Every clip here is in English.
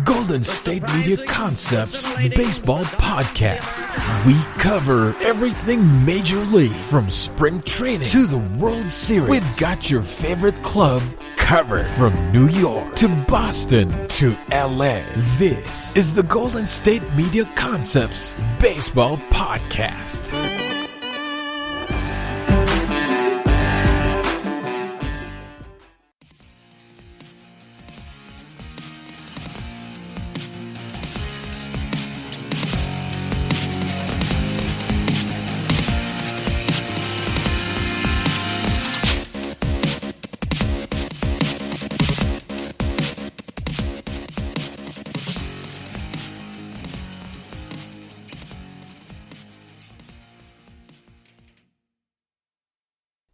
Golden State Media Concepts Baseball Podcast. We cover everything Major League from spring training to the World Series. We've got your favorite club covered from New York to Boston to LA. This is the Golden State Media Concepts Baseball Podcast.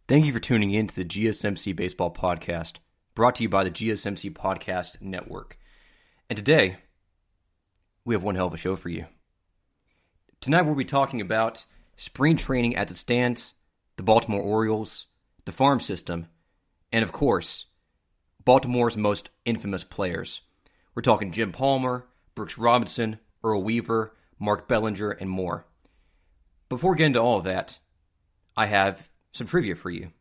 Thank you for tuning in to the GSMC Baseball Podcast, brought to you by the GSMC Podcast Network. And today, we have one hell of a show for you. Tonight we'll be talking about spring training as it stands, the Baltimore Orioles, the farm system, and of course, Baltimore's most infamous players. We're talking Jim Palmer, Brooks Robinson, Earl Weaver, Mark Bellinger, and more. Before we get into all of that, I have some trivia for you.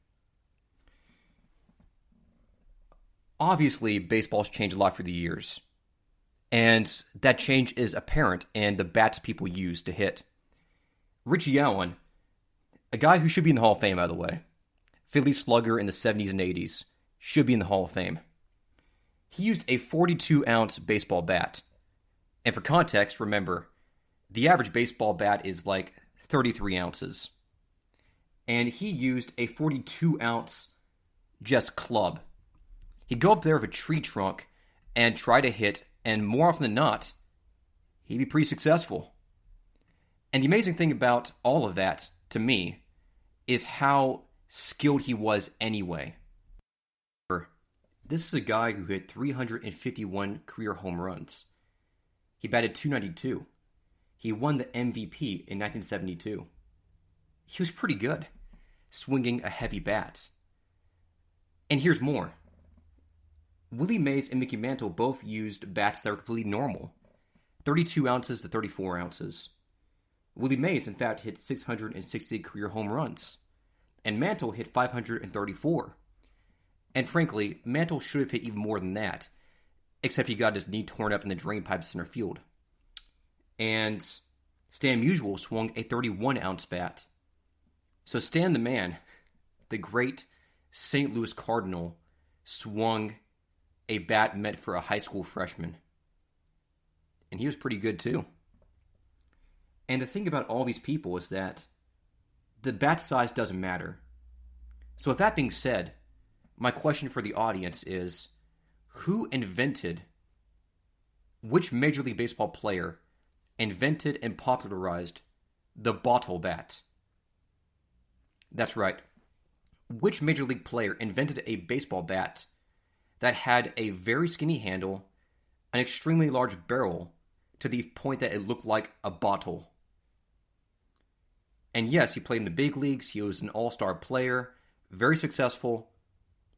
Obviously, baseball's changed a lot through the years, and that change is apparent in the bats people use to hit. Richie Allen, a guy who should be in the Hall of Fame, by the way, Philly slugger in the 70s and 80s, should be in the Hall of Fame. He used a 42-ounce baseball bat. And for context, remember, the average baseball bat is like 33 ounces. And he used a 42-ounce just club. He'd go up there with a tree trunk and try to hit, and more often than not, he'd be pretty successful. And the amazing thing about all of that, to me, is how skilled he was anyway. This is a guy who hit 351 career home runs. He batted .292. He won the MVP in 1972. He was pretty good, swinging a heavy bat. And here's more. Willie Mays and Mickey Mantle both used bats that were completely normal, 32 ounces to 34 ounces. Willie Mays, in fact, hit 660 career home runs, and Mantle hit 534. And frankly, Mantle should have hit even more than that, except he got his knee torn up in the drain pipe center field. And Stan Musial swung a 31-ounce bat. So Stan the Man, the great St. Louis Cardinal, swung a bat meant for a high school freshman. And he was pretty good too. And the thing about all these people is that the bat size doesn't matter. So with that being said, my question for the audience is, which Major League Baseball player invented and popularized the bottle bat? That's right. Which Major League player invented a baseball bat that had a very skinny handle, an extremely large barrel, to the point that it looked like a bottle? And yes, he played in the big leagues. He was an all-star player, very successful.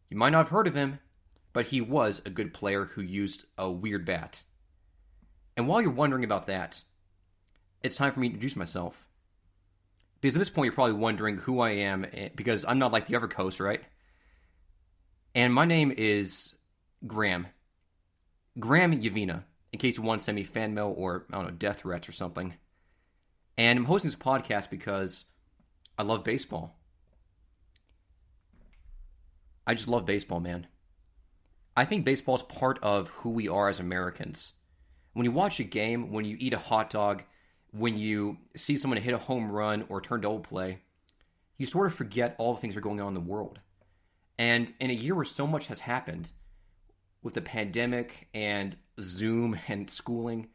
You might not have heard of him, but he was a good player who used a weird bat. And while you're wondering about that, it's time for me to introduce myself. Because at this point, you're probably wondering who I am, because I'm not like the other hosts, right? And my name is Graham. Graham Llivina, in case you want to send me fan mail or, I don't know, death threats or something. And I'm hosting this podcast because I love baseball. I just love baseball, man. I think baseball is part of who we are as Americans. When you watch a game, when you eat a hot dog, when you see someone hit a home run or turn double play, you sort of forget all the things that are going on in the world. And in a year where so much has happened, with the pandemic and Zoom and schooling,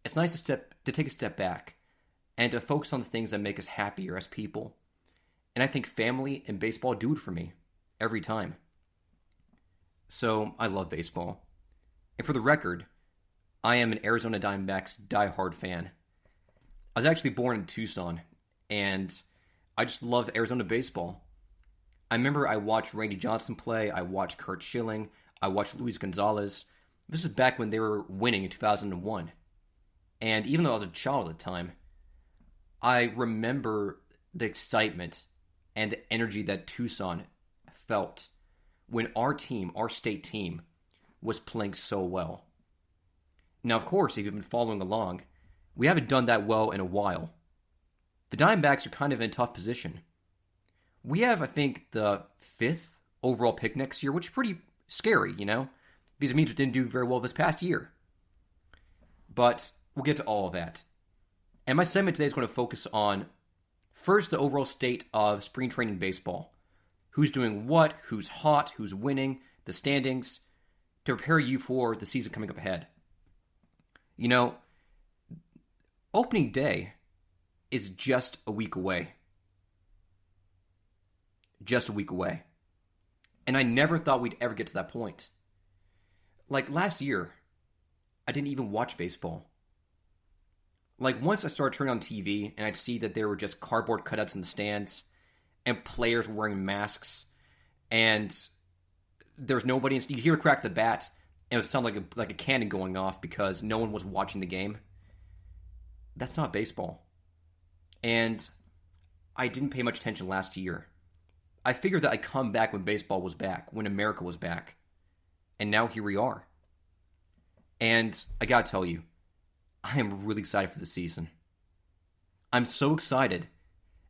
it's nice to take a step back and to focus on the things that make us happier as people. And I think family and baseball do it for me every time. So I love baseball. And for the record, I am an Arizona Diamondbacks diehard fan. I was actually born in Tucson, and I just loved Arizona baseball. I remember I watched Randy Johnson play, I watched Curt Schilling, I watched Luis Gonzalez, This is back when they were winning in 2001. And even though I was a child at the time, I remember the excitement and the energy that Tucson felt when our team, our state team, was playing so well. Now, of course, if you've been following along, we haven't done that well in a while. The Diamondbacks are kind of in a tough position. We have, I think, the 5th overall pick next year, which is pretty scary, because it means we didn't do very well this past year. But we'll get to all of that. And my segment today is going to focus on, first, the overall state of spring training baseball. Who's doing what, who's hot, who's winning, the standings, to prepare you for the season coming up ahead. Opening day is just a week away. Just a week away. And I never thought we'd ever get to that point. Like last year, I didn't even watch baseball. Like once I started turning on TV and I'd see that there were just cardboard cutouts in the stands and players wearing masks and there's nobody. You hear a crack the bat and it would sound like a cannon going off because no one was watching the game. That's not baseball. And I didn't pay much attention last year. I figured that I'd come back when baseball was back, when America was back. And now here we are. And I gotta tell you, I am really excited for the season. I'm so excited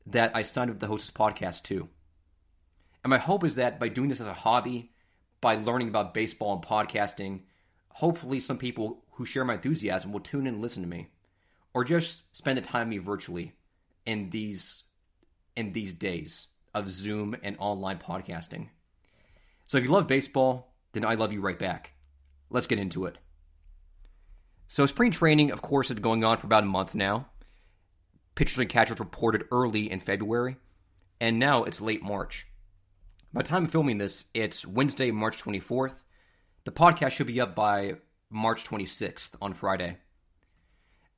that I signed up with the Hostess Podcast too. And my hope is that by doing this as a hobby, by learning about baseball and podcasting, hopefully some people who share my enthusiasm will tune in and listen to me. Or just spend the time with me virtually in these days of Zoom and online podcasting. So if you love baseball, then I love you right back. Let's get into it. So spring training, of course, has been going on for about a month now. Pitchers and catchers reported early in February, and now it's late March. By the time I'm filming this, it's Wednesday, March 24th. The podcast should be up by March 26th on Friday.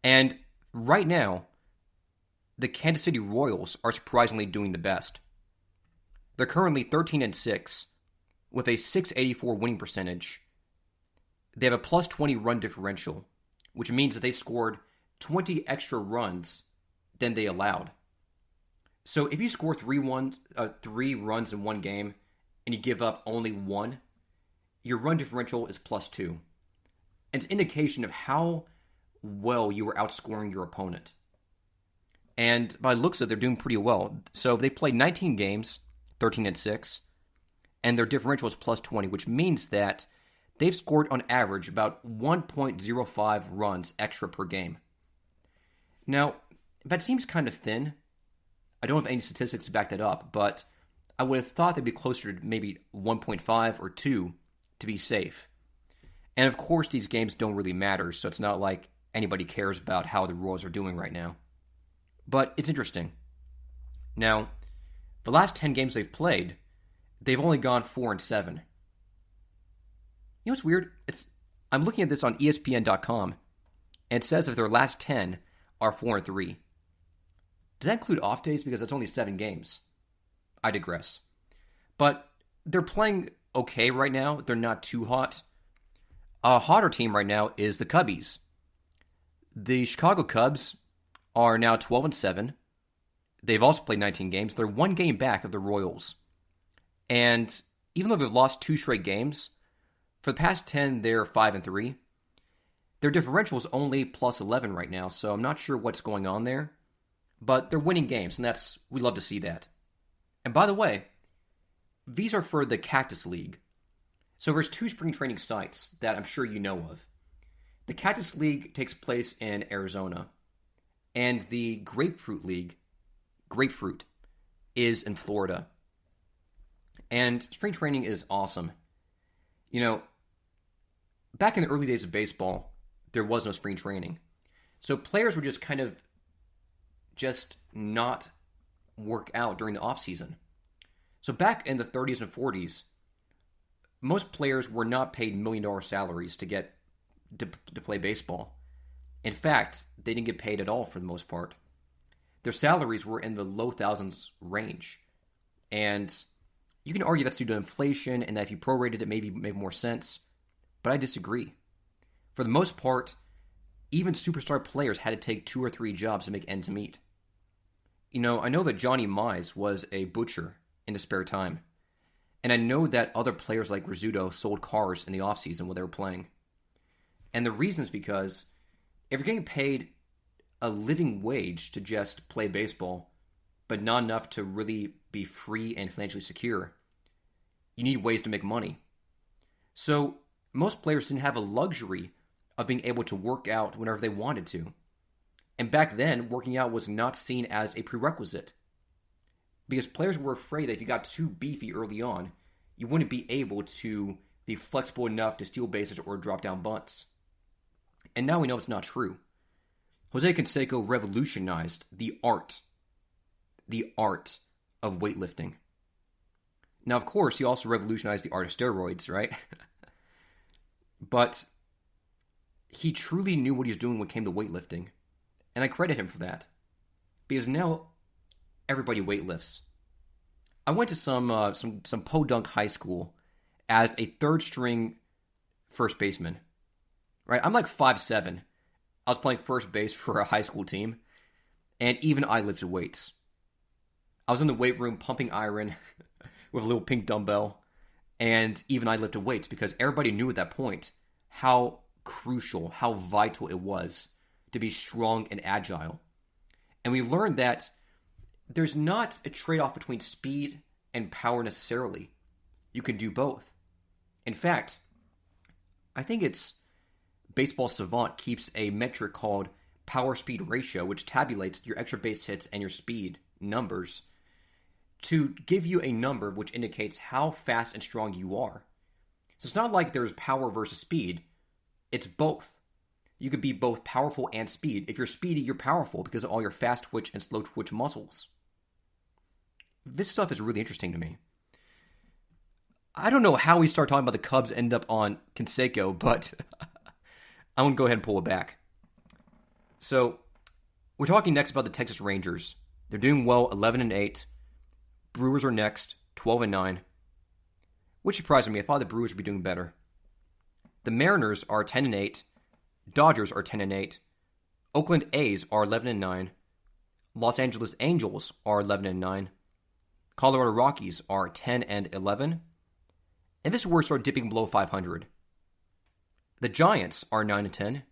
And right now, the Kansas City Royals are surprisingly doing the best. They're currently 13-6 with a .684 winning percentage. They have a plus 20 run differential, which means that they scored 20 extra runs than they allowed. So if you score 3 runs in one game and you give up only 1, your run differential is plus 2. And it's an indication of how well you were outscoring your opponent. And by the looks of it, they're doing pretty well. So they played 19 games, 13-6, and their differential is plus 20, which means that they've scored on average about 1.05 runs extra per game. Now, that seems kind of thin. I don't have any statistics to back that up, but I would have thought they'd be closer to maybe 1.5 or 2 to be safe. And of course, these games don't really matter, so it's not like anybody cares about how the Royals are doing right now. But it's interesting. Now, the last 10 games they've played, they've only gone 4-7. You know what's weird? I'm looking at this on ESPN.com, and it says that their last 10 are 4-3. Does that include off days? Because that's only 7 games. I digress. But they're playing okay right now. They're not too hot. A hotter team right now is the Cubbies. The Chicago Cubs are now 12-7. They've also played 19 games. They're 1 game back of the Royals. And even though they've lost 2 straight games, for the past 10, they're 5-3. Their differential is only plus 11 right now, so I'm not sure what's going on there. But they're winning games, and we love to see that. And by the way, these are for the Cactus League. So there's 2 spring training sites that I'm sure you know of. The Cactus League takes place in Arizona, and the Grapefruit League, Grapefruit, is in Florida. And spring training is awesome. Back in the early days of baseball, there was no spring training. So players would just not work out during the off season. So back in the 30s and 40s, most players were not paid $1 million salaries to play baseball. In fact, they didn't get paid at all for the most part. Their salaries were in the low thousands range. And you can argue that's due to inflation and that if you prorated it, maybe made more sense. But I disagree. For the most part, even superstar players had to take 2 or 3 jobs to make ends meet. I know that Johnny Mize was a butcher in his spare time. And I know that other players like Rizzuto sold cars in the offseason while they were playing. And the reason is because if you're getting paid a living wage to just play baseball, but not enough to really be free and financially secure, you need ways to make money. So most players didn't have a luxury of being able to work out whenever they wanted to. And back then, working out was not seen as a prerequisite. Because players were afraid that if you got too beefy early on, you wouldn't be able to be flexible enough to steal bases or drop down bunts. And now we know it's not true. Jose Canseco revolutionized the art of weightlifting. Now, of course, he also revolutionized the art of steroids, right? But he truly knew what he was doing when it came to weightlifting. And I credit him for that. Because now everybody weightlifts. I went to some podunk high school as a third string first baseman. Right? I'm like 5'7". I was playing first base for a high school team. And even I lifted weights. I was in the weight room pumping iron with a little pink dumbbell. And even I lifted weights because everybody knew at that point how crucial, how vital it was to be strong and agile. And we learned that there's not a trade-off between speed and power necessarily. You can do both. In fact, I think it's Baseball Savant keeps a metric called power-speed ratio, which tabulates your extra base hits and your speed numbers to give you a number which indicates how fast and strong you are. So it's not like there's power versus speed. It's both. You could be both powerful and speed. If you're speedy, you're powerful because of all your fast twitch and slow twitch muscles. This stuff is really interesting to me. I don't know how we start talking about the Cubs end up on Canseco, but I'm going to go ahead and pull it back. So, we're talking next about the Texas Rangers. They're doing well, 11-8. Brewers are next, 12-9. Which surprised me. I thought the Brewers would be doing better. The Mariners are 10-8. Dodgers are 10-8. Oakland A's are 11-9. Los Angeles Angels are 11-9. Colorado Rockies are 10-11. And this is where we start dipping below 500. The Giants are 9-10.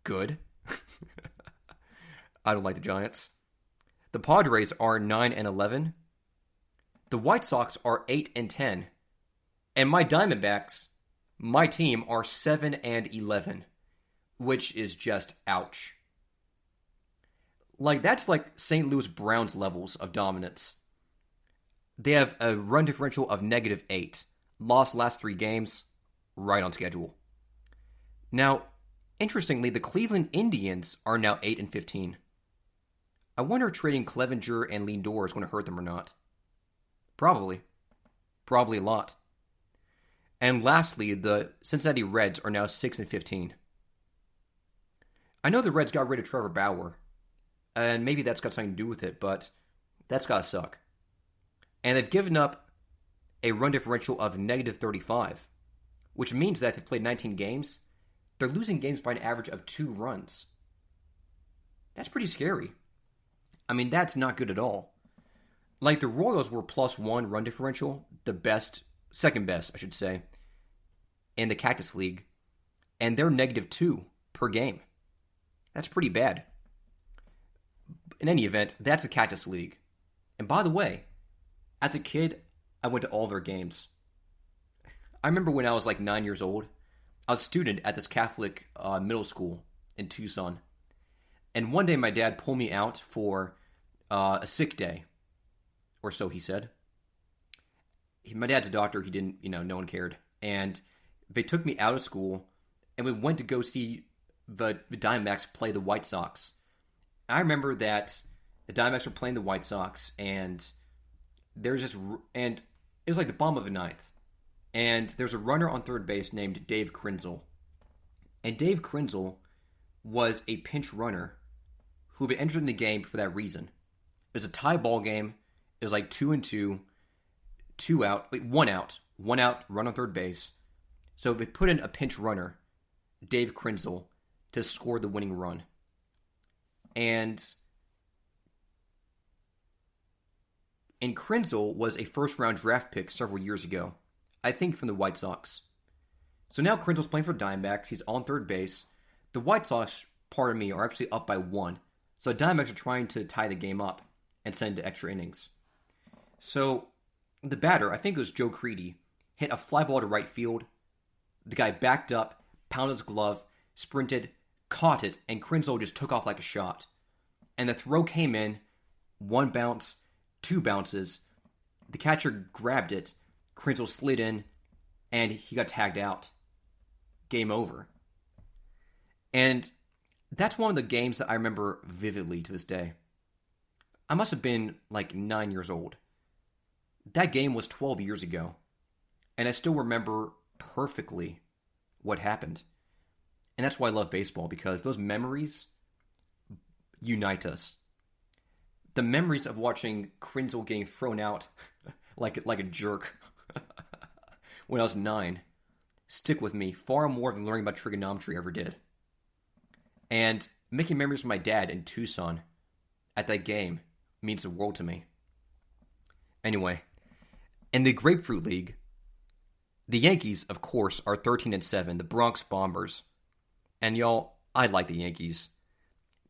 Good. I don't like the Giants. The Padres are 9-11. The White Sox are 8-10. And my Diamondbacks, my team, are 7-11. Which is just ouch. That's like St. Louis Browns levels of dominance. They have a run differential of -8. Lost last 3 games, right on schedule. Now, interestingly, the Cleveland Indians are now 8-15. I wonder if trading Clevenger and Lindor is going to hurt them or not. Probably. Probably a lot. And lastly, the Cincinnati Reds are now 6-15. I know the Reds got rid of Trevor Bauer, and maybe that's got something to do with it, but that's got to suck. And they've given up a run differential of -35, which means that if they've played 19 games, they're losing games by an average of 2 runs. That's pretty scary. I mean, that's not good at all. Like, the Royals were +1 run differential, the best, second best, I should say, in the Cactus League, and they're -2 per game. That's pretty bad. In any event, that's a Cactus League. And by the way, as a kid, I went to all their games. I remember when I was like 9 years old, I was a student at this Catholic middle school in Tucson. And one day my dad pulled me out for a sick day, or so he said. My dad's a doctor, he didn't, no one cared. And they took me out of school, and we went to go see the Diamondbacks play the White Sox. I remember that the Diamondbacks were playing the White Sox, and it was like the bottom of the ninth. And there's a runner on third base named Dave Krinzel. And Dave Krinzel was a pinch runner who had been entered in the game for that reason. It was a tie ball game. It was like 2-2, 1 out, run on third base. So they put in a pinch runner Dave Krinzel to score the winning run. And Krinzel was a first-round draft pick several years ago, I think from the White Sox. So now Krinzel's playing for Diamondbacks. He's on third base. The White Sox, part of me, are actually up by 1. So the Diamondbacks are trying to tie the game up and send to extra innings. So the batter, I think it was Joe Creedy, hit a fly ball to right field. The guy backed up, pounded his glove, sprinted, caught it, and Krinzel just took off like a shot. And the throw came in, 1 bounce, 2 bounces. The catcher grabbed it. Krinzel slid in, and he got tagged out. Game over. And that's one of the games that I remember vividly to this day. I must have been like 9 years old. That game was 12 years ago. And I still remember perfectly what happened. And that's why I love baseball, because those memories unite us. The memories of watching Krinzel getting thrown out like a jerk when I was 9 stick with me far more than learning about trigonometry ever did. And making memories with my dad in Tucson at that game means the world to me. Anyway, in the Grapefruit League, the Yankees, of course, are 13-7, the Bronx Bombers. And y'all, I like the Yankees.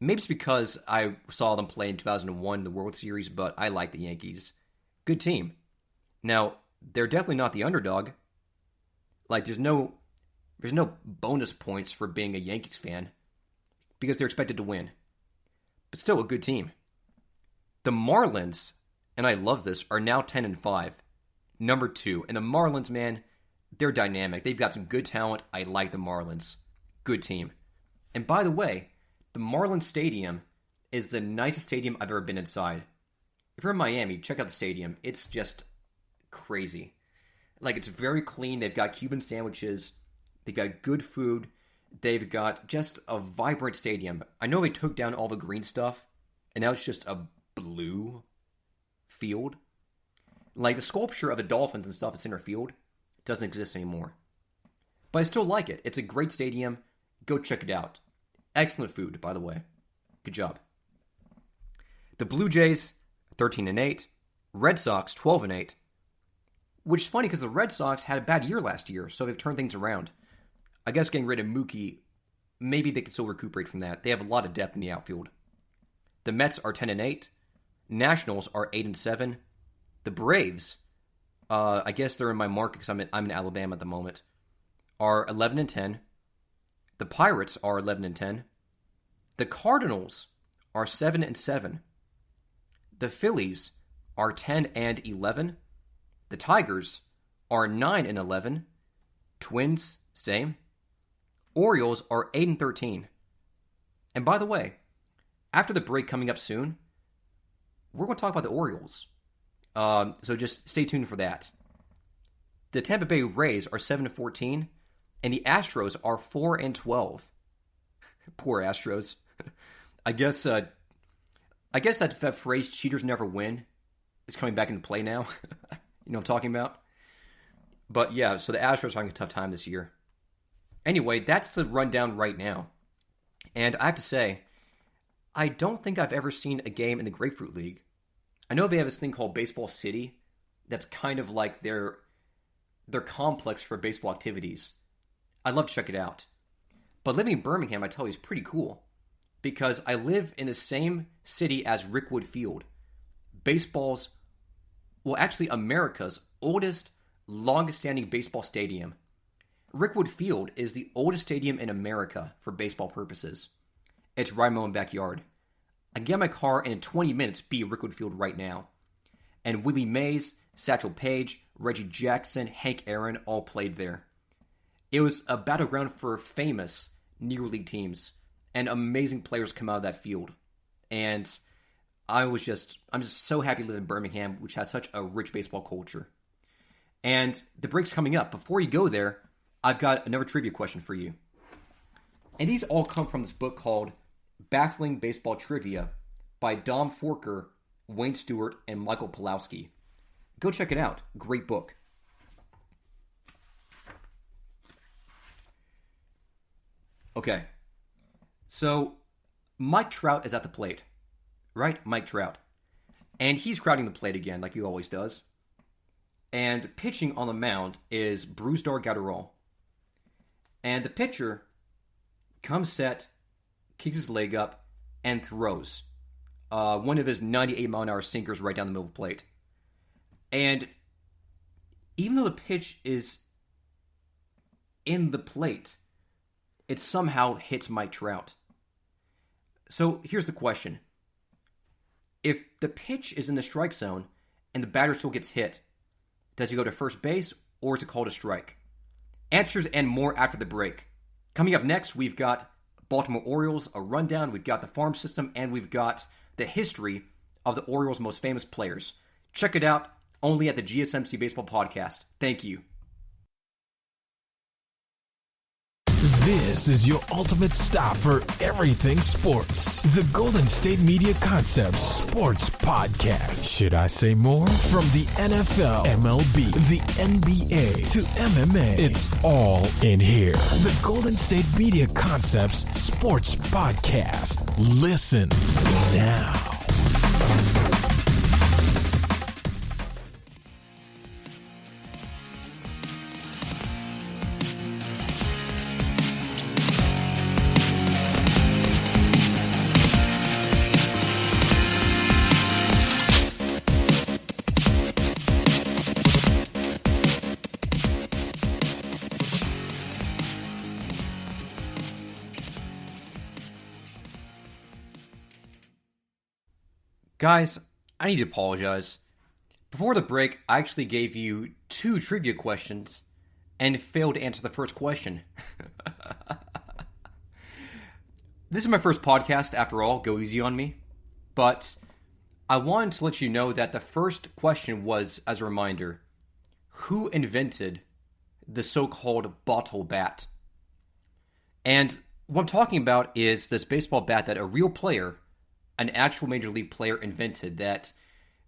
Maybe it's because I saw them play in 2001 in the World Series, but I like the Yankees. Good team. Now, they're definitely not the underdog. Like, there's no bonus points for being a Yankees fan because they're expected to win. But still a good team. The Marlins, and I love this, are now 10-5. Number 2. And the Marlins, man, they're dynamic. They've got some good talent. I like the Marlins. Good team. And by the way, the Marlins Stadium is the nicest stadium I've ever been inside. If you're in Miami, check out the stadium. It's just crazy. Like, it's very clean. They've got Cuban sandwiches. They've got good food. They've got just a vibrant stadium. I know they took down all the green stuff, and now it's just a blue field. Like, the sculpture of the Dolphins and stuff in center field doesn't exist anymore. But I still like it. It's a great stadium. Go check it out. Excellent food, by the way. Good job. The Blue Jays, 13-8. Red Sox, 12-8. Which is funny because the Red Sox had a bad year last year, so they've turned things around. I guess getting rid of Mookie, maybe they can still recuperate from that. They have a lot of depth in the outfield. The Mets are 10-8. Nationals are 8-7. The Braves, I guess they're in my market because I'm in Alabama at the moment, are 11-10. The Pirates are 11-10. The Cardinals are 7-7. The Phillies are 10-11. The Tigers are 9-11. Twins, same. Orioles are 8-13. And by the way, after the break coming up soon, we're going to talk about the Orioles. So just stay tuned for that. The Tampa Bay Rays are 7-14, and the Astros are 4-12. Poor Astros. I guess that phrase "cheaters never win" is coming back into play now. You know what I'm talking about? But yeah, so the Astros are having a tough time this year. Anyway, that's the rundown right now. And I have to say, I don't think I've ever seen a game in the Grapefruit League. I know they have this thing called Baseball City that's kind of like their complex for baseball activities. I'd love to check it out. But living in Birmingham, I tell you, is pretty cool. Because I live in the same city as Rickwood Field. America's oldest, longest-standing baseball stadium. Rickwood Field is the oldest stadium in America for baseball purposes. It's right in my own backyard. I can get in my car and in 20 minutes be at Rickwood Field right now. And Willie Mays, Satchel Paige, Reggie Jackson, Hank Aaron all played there. It was a battleground for famous Negro League teams, and amazing players come out of that field. And I'm just so happy to live in Birmingham, which has such a rich baseball culture. And the break's coming up. Before you go there, I've got another trivia question for you. And these all come from this book called Baffling Baseball Trivia by Dom Forker, Wayne Stewart, and Michael Pulowski. Go check it out. Great book. Okay. So, Mike Trout is at the plate, right? Mike Trout. And he's crowding the plate again, like he always does. And pitching on the mound is Brusdar Gatterall. And the pitcher comes set, kicks his leg up, and throws one of his 98-mile-an-hour sinkers right down the middle of the plate. And even though the pitch is in the plate, it somehow hits Mike Trout. So here's the question. If the pitch is in the strike zone and the batter still gets hit, does he go to first base or is it called a strike? Answers and more after the break. Coming up next, we've got Baltimore Orioles, a rundown, we've got the farm system, and we've got the history of the Orioles' most famous players. Check it out only at the GSMC Baseball Podcast. Thank you. This is your ultimate stop for everything sports. The Golden State Media Concepts Sports Podcast. Should I say more? From the NFL, MLB, the NBA to MMA, it's all in here. The Golden State Media Concepts Sports Podcast. Listen now. Guys, I need to apologize. Before the break, I actually gave you 2 trivia questions and failed to answer the first question. This is my first podcast, after all, go easy on me. But I wanted to let you know that the first question was, as a reminder, who invented the so-called bottle bat? And what I'm talking about is this baseball bat that a real player, an actual Major League player, invented that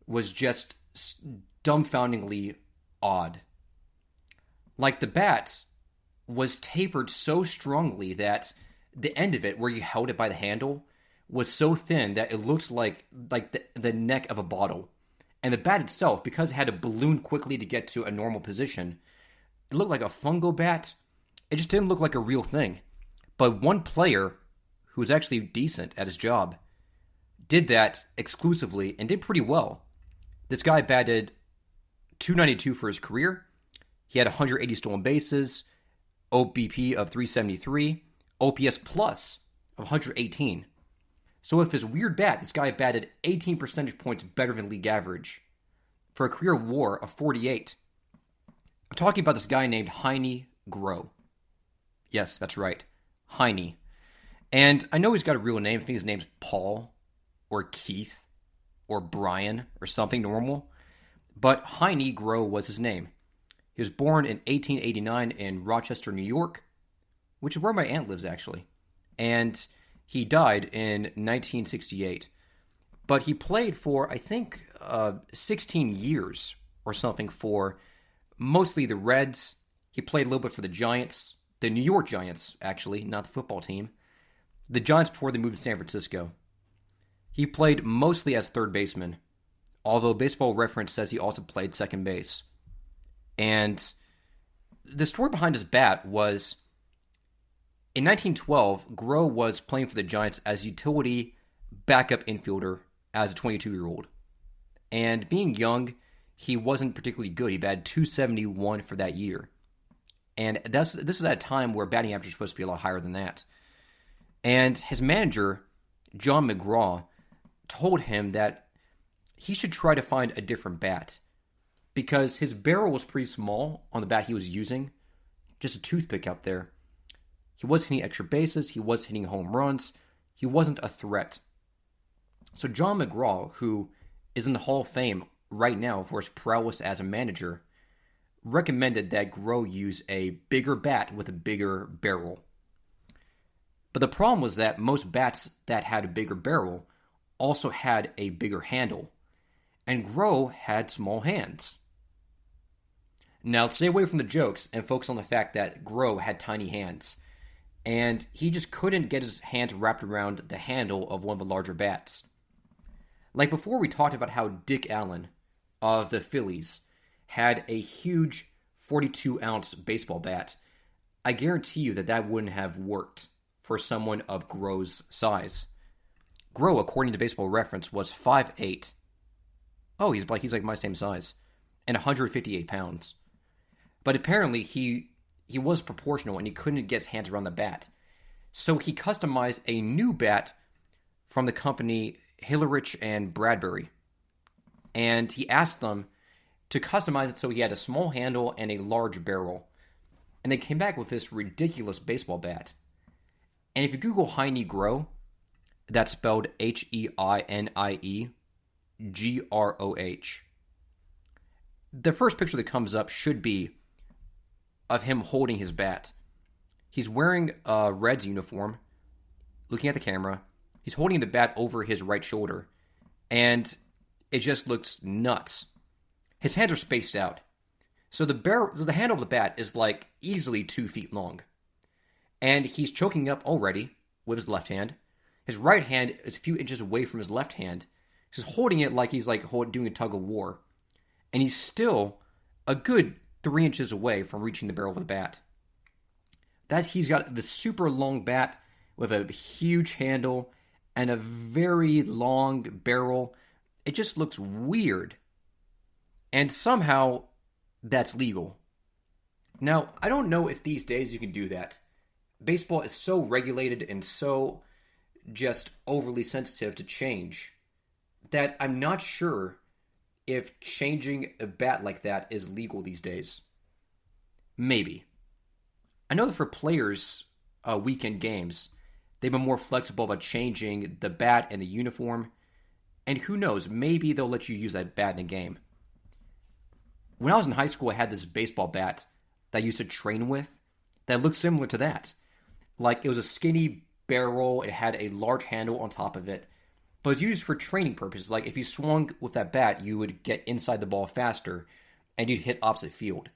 was just dumbfoundingly odd. Like, the bat was tapered so strongly that the end of it, where you held it by the handle, was so thin that it looked like the neck of a bottle. And the bat itself, because it had to balloon quickly to get to a normal position, it looked like a fungo bat. It just didn't look like a real thing. But one player, who was actually decent at his job, did that exclusively and did pretty well. This guy batted .292 for his career. He had 180 stolen bases, OBP of 373, OPS plus of 118. So with his weird bat, this guy batted 18 percentage points better than league average for a career WAR of 48. I'm talking about this guy named Heine Groh. Yes, that's right. Heine. And I know he's got a real name. I think his name's Paul or Keith or Brian or something normal. But Heine Groh was his name. He was born in 1889 in Rochester, New York, which is where my aunt lives, actually. And he died in 1968. But he played for, I think, 16 years or something for mostly the Reds. He played a little bit for the Giants, the New York Giants, actually, not the football team. The Giants before they moved to San Francisco. He played mostly as third baseman, although Baseball Reference says he also played second base. And the story behind his bat was, in 1912, Groh was playing for the Giants as utility backup infielder as a 22-year-old. And being young, he wasn't particularly good. He batted .271 for that year. And this is at a time where batting average is supposed to be a lot higher than that. And his manager, John McGraw, told him that he should try to find a different bat because his barrel was pretty small on the bat he was using, just a toothpick out there. He was hitting extra bases, he was hitting home runs, he wasn't a threat. So John McGraw, who is in the Hall of Fame right now for his prowess as a manager, recommended that Groh use a bigger bat with a bigger barrel. But the problem was that most bats that had a bigger barrel also had a bigger handle, and Groh had small hands. Now, stay away from the jokes and focus on the fact that Groh had tiny hands. and he just couldn't get his hands wrapped around the handle of one of the larger bats. Like before, we talked about how Dick Allen of the Phillies had a huge 42-ounce baseball bat. I guarantee you that wouldn't have worked for someone of Groh's size. Groh, according to Baseball Reference, was 5'8". Oh, he's like my same size, and 158 pounds. But apparently he was proportional and he couldn't get his hands around the bat. So he customized a new bat from the company Hillerich and Bradbury. And he asked them to customize it so he had a small handle and a large barrel. And they came back with this ridiculous baseball bat. And if you Google Heine Groh, that's spelled Heinie Groh. The first picture that comes up should be of him holding his bat. He's wearing a Reds uniform, looking at the camera. He's holding the bat over his right shoulder, and it just looks nuts. His hands are spaced out. So the handle of the bat is like easily 2 feet long. And he's choking up already with his left hand. His right hand is a few inches away from his left hand. He's holding it like he's doing a tug of war. And he's still a good 3 inches away from reaching the barrel of the bat. He's got the super long bat with a huge handle and a very long barrel. It just looks weird. And somehow that's legal. Now, I don't know if these days you can do that. Baseball is so regulated and so just overly sensitive to change that I'm not sure if changing a bat like that is legal these days. Maybe. I know that for players' weekend games, they've been more flexible about changing the bat and the uniform. And who knows, maybe they'll let you use that bat in a game. When I was in high school, I had this baseball bat that I used to train with that looked similar to that. Like, it was a skinny barrel, it had a large handle on top of it, but it was used for training purposes. Like, if you swung with that bat, you would get inside the ball faster, and you'd hit opposite field.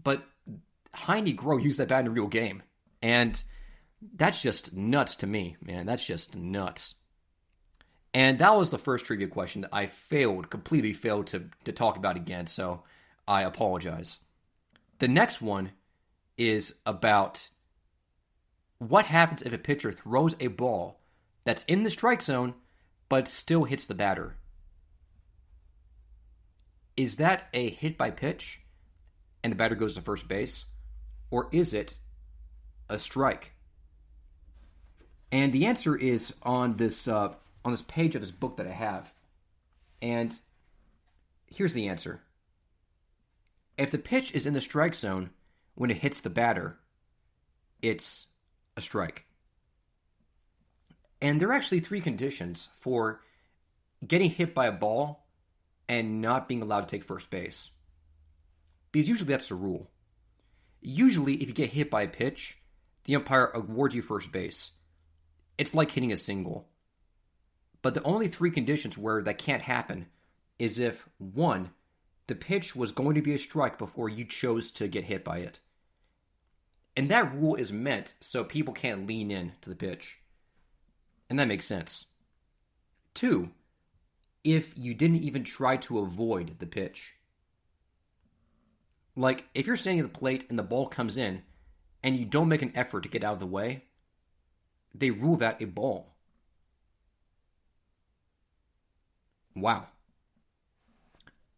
But Heine Groh used that bat in a real game, and that's just nuts to me, man. That's just nuts. And that was the first trivia question that I completely failed to talk about again, so I apologize. The next one is about what happens if a pitcher throws a ball that's in the strike zone but still hits the batter. Is that a hit by pitch and the batter goes to first base? Or is it a strike? And the answer is on this page of this book that I have. And here's the answer. If the pitch is in the strike zone when it hits the batter, it's a strike. And there are actually 3 conditions for getting hit by a ball and not being allowed to take first base. Because usually that's the rule. Usually, if you get hit by a pitch, the umpire awards you first base. It's like hitting a single. But the only 3 conditions where that can't happen is if, 1, the pitch was going to be a strike before you chose to get hit by it. And that rule is meant so people can't lean in to the pitch. And that makes sense. 2, if you didn't even try to avoid the pitch. Like, if you're standing at the plate and the ball comes in and you don't make an effort to get out of the way, they rule that a ball. Wow.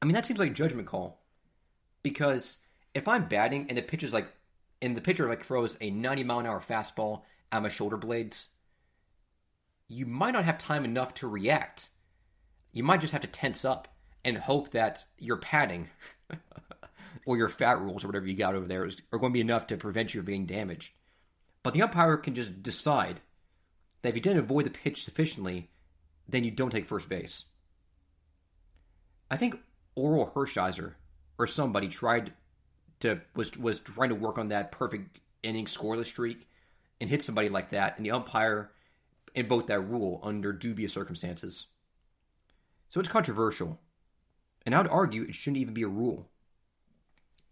I mean, that seems like a judgment call. Because if I'm batting and the pitcher throws a 90-mile-an-hour fastball at my shoulder blades, you might not have time enough to react. You might just have to tense up and hope that your padding or your fat rules or whatever you got over there are going to be enough to prevent you from being damaged. But the umpire can just decide that if you didn't avoid the pitch sufficiently, then you don't take first base. I think Orel Hershiser or somebody was trying to work on that perfect inning scoreless streak and hit somebody like that, and the umpire invoked that rule under dubious circumstances. So it's controversial. And I would argue it shouldn't even be a rule.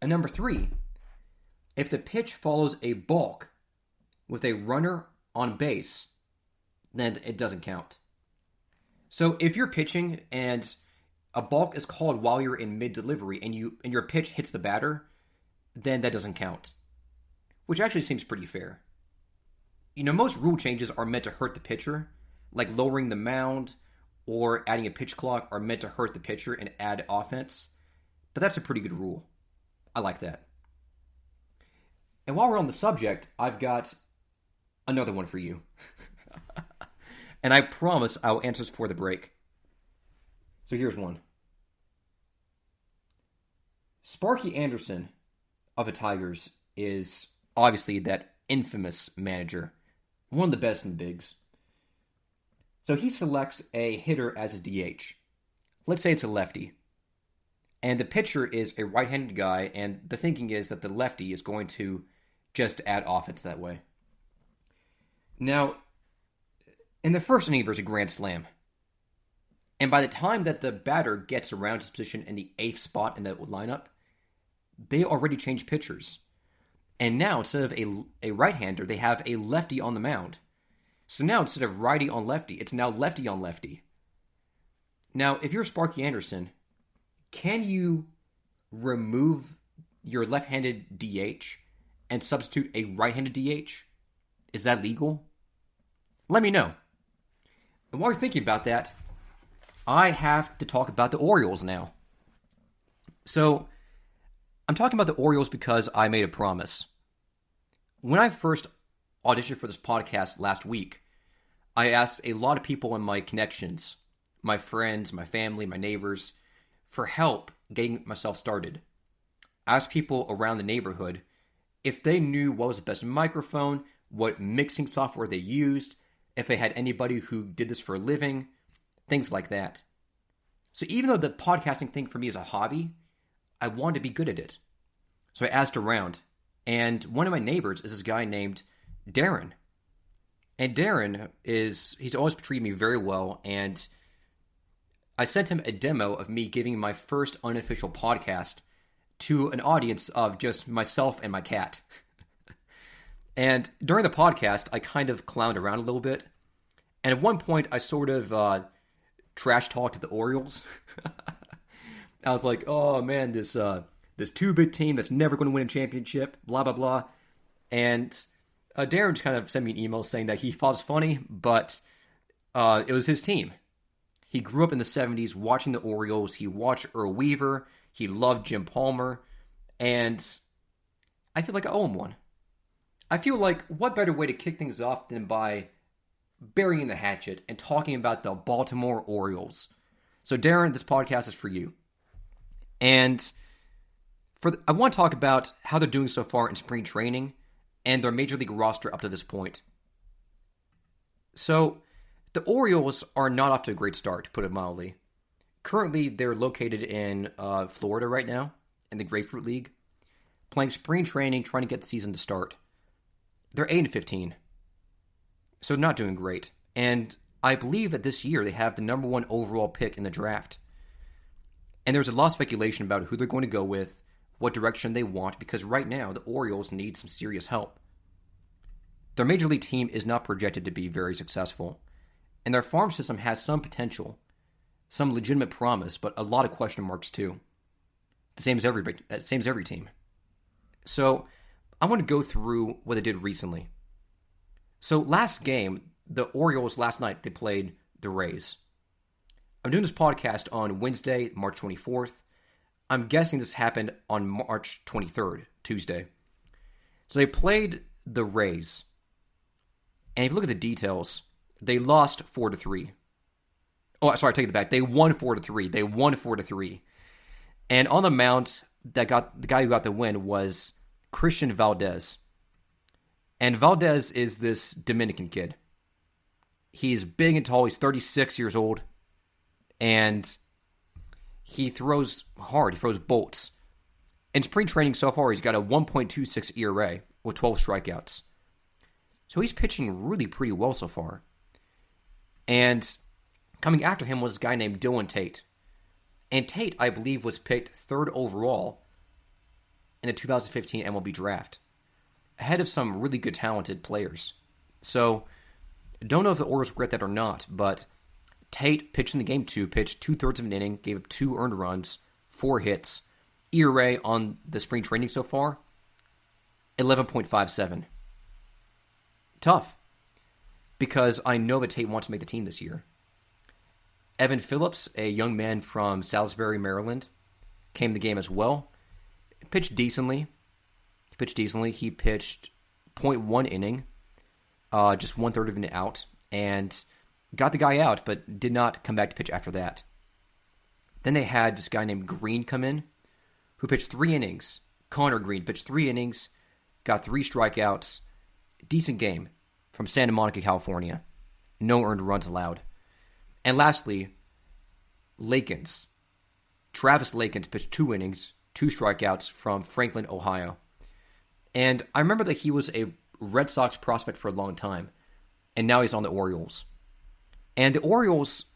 And number 3, if the pitch follows a balk with a runner on base, then it doesn't count. So if you're pitching and a balk is called while you're in mid-delivery and your pitch hits the batter, then that doesn't count. Which actually seems pretty fair. Most rule changes are meant to hurt the pitcher, like lowering the mound or adding a pitch clock are meant to hurt the pitcher and add offense. But that's a pretty good rule. I like that. And while we're on the subject, I've got another one for you. And I promise I'll answer this before the break. So here's one. Sparky Anderson of the Tigers is obviously that infamous manager. One of the best in the bigs. So he selects a hitter as his DH. Let's say it's a lefty. And the pitcher is a right-handed guy, and the thinking is that the lefty is going to just add offense that way. Now, in the first inning, there's a grand slam. And by the time that the batter gets around his position in the 8th spot in the lineup, they already changed pitchers. And now, instead of a right-hander, they have a lefty on the mound. So now, instead of righty on lefty, it's now lefty on lefty. Now, if you're Sparky Anderson, can you remove your left-handed DH and substitute a right-handed DH? Is that legal? Let me know. And while you're thinking about that, I have to talk about the Orioles now. So, I'm talking about the Orioles because I made a promise. When I first auditioned for this podcast last week, I asked a lot of people in my connections, my friends, my family, my neighbors, for help getting myself started. I asked people around the neighborhood if they knew what was the best microphone, what mixing software they used, if they had anybody who did this for a living, things like that. So even though the podcasting thing for me is a hobby, I wanted to be good at it. So I asked around, and one of my neighbors is this guy named Darren. And Darren he's always treated me very well, and I sent him a demo of me giving my first unofficial podcast to an audience of just myself and my cat. And during the podcast, I kind of clowned around a little bit. And at one point, I sort of trash talked the Orioles. I was like, oh man, this 2-bit team that's never going to win a championship, blah, blah, blah. And Darren just kind of sent me an email saying that he thought it was funny, but it was his team. He grew up in the 70s watching the Orioles. He watched Earl Weaver. He loved Jim Palmer. And I feel like I owe him one. I feel like what better way to kick things off than by burying the hatchet and talking about the Baltimore Orioles. So Darren, this podcast is for you. And I want to talk about how they're doing so far in spring training and their major league roster up to this point. So the Orioles are not off to a great start, to put it mildly. Currently, they're located in Florida right now, in the Grapefruit League, playing spring training, trying to get the season to start. They're 8-15, so not doing great. And I believe that this year they have the number 1 overall pick in the draft. And there's a lot of speculation about who they're going to go with, what direction they want, because right now the Orioles need some serious help. Their major league team is not projected to be very successful, and their farm system has some potential, some legitimate promise, but a lot of question marks too. The same as every team. So I want to go through what they did recently. So last game, the Orioles last night, they played the Rays. I'm doing this podcast on Wednesday, March 24th. I'm guessing this happened on March 23rd, Tuesday. So they played the Rays. And if you look at the details, they lost 4-3. Oh, sorry, I take it back. They won 4-3. They won 4-3. And on the mound, the guy who got the win was Christian Valdez. And Valdez is this Dominican kid. He's big and tall. He's 36 years old. And he throws hard. He throws bolts. In spring training so far, he's got a 1.26 ERA with 12 strikeouts. So he's pitching really pretty well so far. And coming after him was a guy named Dylan Tate. And Tate, I believe, was picked 3rd overall in the 2015 MLB draft. ahead of some really good talented players. So, don't know if the Orioles regret that or not, but Tate pitched in the game 2, pitched 2/3 of an inning, gave up 2 earned runs, 4 hits. ERA on the spring training so far, 11.57. Tough, because I know that Tate wants to make the team this year. Evan Phillips, a young man from Salisbury, Maryland, came in the game as well. Pitched decently. He pitched 0.1 inning, just 1/3 of an out, and got the guy out, but did not come back to pitch after that. Then they had this guy named Green come in, who pitched 3 innings. Connor Green pitched 3 innings, got 3 strikeouts. Decent game from Santa Monica, California. No earned runs allowed. And lastly, Lakins. Travis Lakins pitched 2 innings, 2 strikeouts from Franklin, Ohio. And I remember that he was a Red Sox prospect for a long time, and now he's on the Orioles. And the Orioles,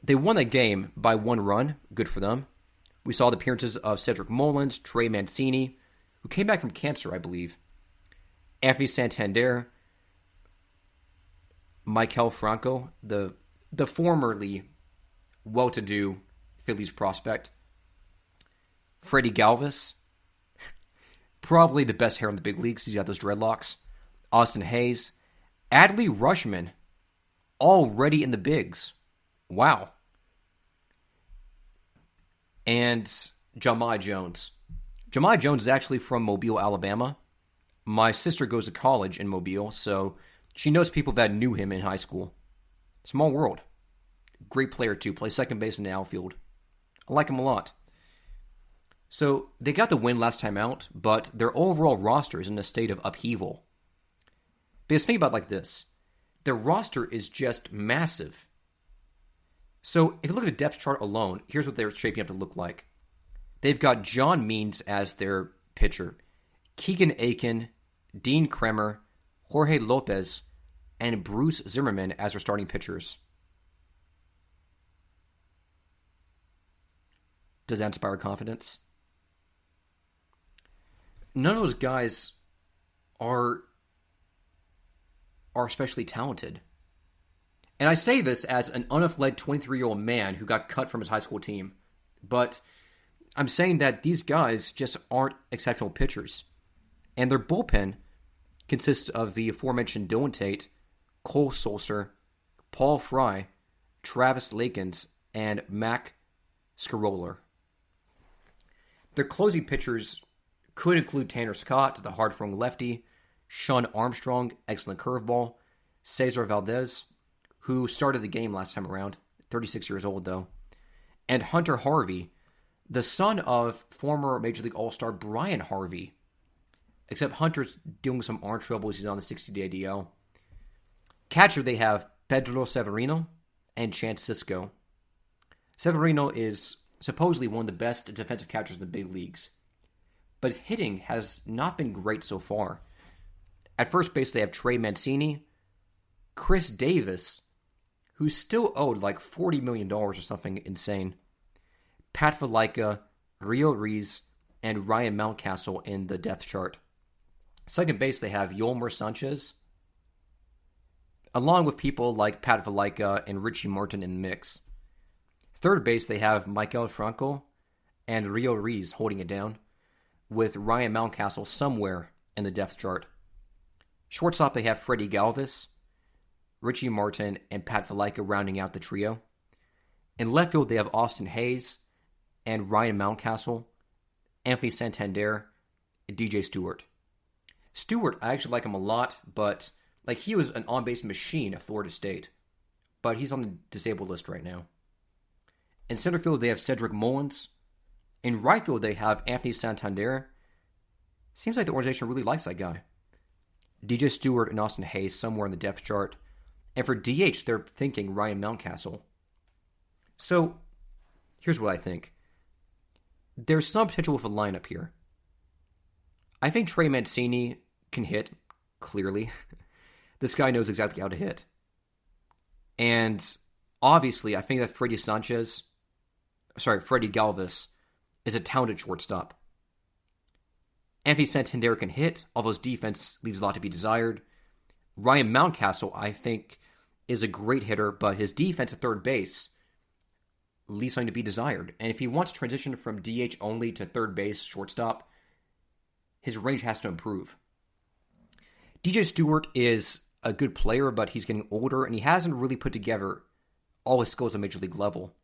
they won that game by 1 run. Good for them. We saw the appearances of Cedric Mullins, Trey Mancini, who came back from cancer, I believe, Anthony Santander, Maikel Franco, the formerly well-to-do Phillies prospect, Freddie Galvis, probably the best hair in the big leagues. He's got those dreadlocks. Austin Hayes, Adley Rutschman, already in the bigs. Wow. And Jahmai Jones. Jahmai Jones is actually from Mobile, Alabama. My sister goes to college in Mobile, so she knows people that knew him in high school. Small world. Great player, too. Plays second base in the outfield. I like him a lot. So, they got the win last time out, but their overall roster is in a state of upheaval. Because think about it like this. Their roster is just massive. So, if you look at the depth chart alone, here's what they're shaping up to look like. They've got John Means as their pitcher, Keegan Aiken, Dean Kremer, Jorge Lopez, and Bruce Zimmerman as their starting pitchers. Does that inspire confidence? None of those guys are especially talented. And I say this as an unathletic 23-year-old man who got cut from his high school team. But I'm saying that these guys just aren't exceptional pitchers. And their bullpen consists of the aforementioned Dylan Tate, Cole Sulser, Paul Fry, Travis Lakins, and Mac Scaroller. Their closing pitchers could include Tanner Scott, the hard-throwing lefty, Sean Armstrong, excellent curveball, Cesar Valdez, who started the game last time around, 36 years old though, and Hunter Harvey, the son of former Major League All-Star Brian Harvey. Except Hunter's dealing with some arm troubles. He's on the 60-day DL. Catcher, they have Pedro Severino and Chance Sisco. Severino is supposedly one of the best defensive catchers in the big leagues. But his hitting has not been great so far. At first base, they have Trey Mancini, Chris Davis, who's still owed like $40 million or something insane, Pat Valaika, Rio Reese, and Ryan Mountcastle in the depth chart. Second base, they have Yolmer Sanchez, along with people like Pat Valaika and Richie Martin in the mix. Third base, they have Maikel Franco and Rio Reese holding it down, with Ryan Mountcastle somewhere in the depth chart. Shortstop, they have Freddie Galvis, Richie Martin, and Pat Valaika rounding out the trio. In left field, they have Austin Hayes and Ryan Mountcastle, Anthony Santander, and DJ Stewart. Stewart, I actually like him a lot, but he was an on-base machine at Florida State. But he's on the disabled list right now. In center field, they have Cedric Mullins. In right field, they have Anthony Santander. Seems like the organization really likes that guy. DJ Stewart and Austin Hayes somewhere in the depth chart. And for DH, they're thinking Ryan Mountcastle. So, here's what I think. There's some potential with a lineup here. I think Trey Mancini can hit, clearly. This guy knows exactly how to hit. And obviously, I think that Freddie Galvis is a talented shortstop. Anthony Santander can hit, although his defense leaves a lot to be desired. Ryan Mountcastle, I think, is a great hitter, but his defense at third base leaves something to be desired. And if he wants to transition from DH only to third base, shortstop, his range has to improve. DJ Stewart is a good player, but he's getting older, and he hasn't really put together all his skills at major league level.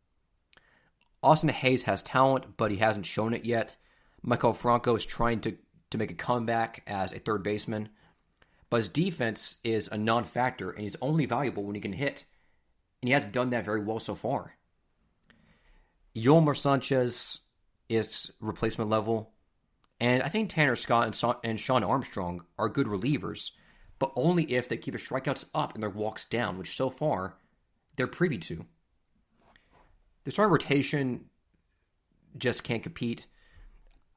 Austin Hayes has talent, but he hasn't shown it yet. Michael Franco is trying to make a comeback as a third baseman, but his defense is a non-factor, and he's only valuable when he can hit, and he hasn't done that very well so far. Yolmer Sanchez is replacement level, and I think Tanner Scott and Sean Armstrong are good relievers, but only if they keep their strikeouts up and their walks down, which so far they're privy to. The starting rotation just can't compete.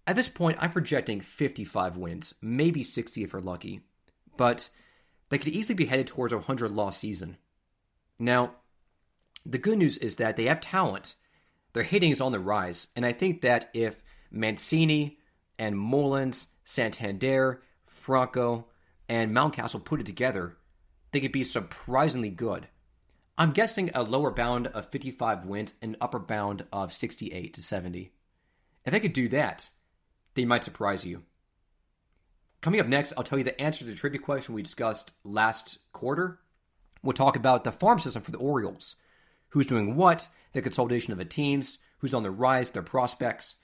At this point, I'm projecting 55 wins, maybe 60 if we're lucky, but they could easily be headed towards a 100-loss season. Now, the good news is that they have talent. Their hitting is on the rise, and I think that if Mancini and Mullins, Santander, Franco, and Mountcastle put it together, they could be surprisingly good. I'm guessing a lower bound of 55 wins and an upper bound of 68 to 70. If they could do that, they might surprise you. Coming up next, I'll tell you the answer to the trivia question we discussed last quarter. We'll talk about the farm system for the Orioles. Who's doing what, the consolidation of the teams, who's on the rise, their prospects.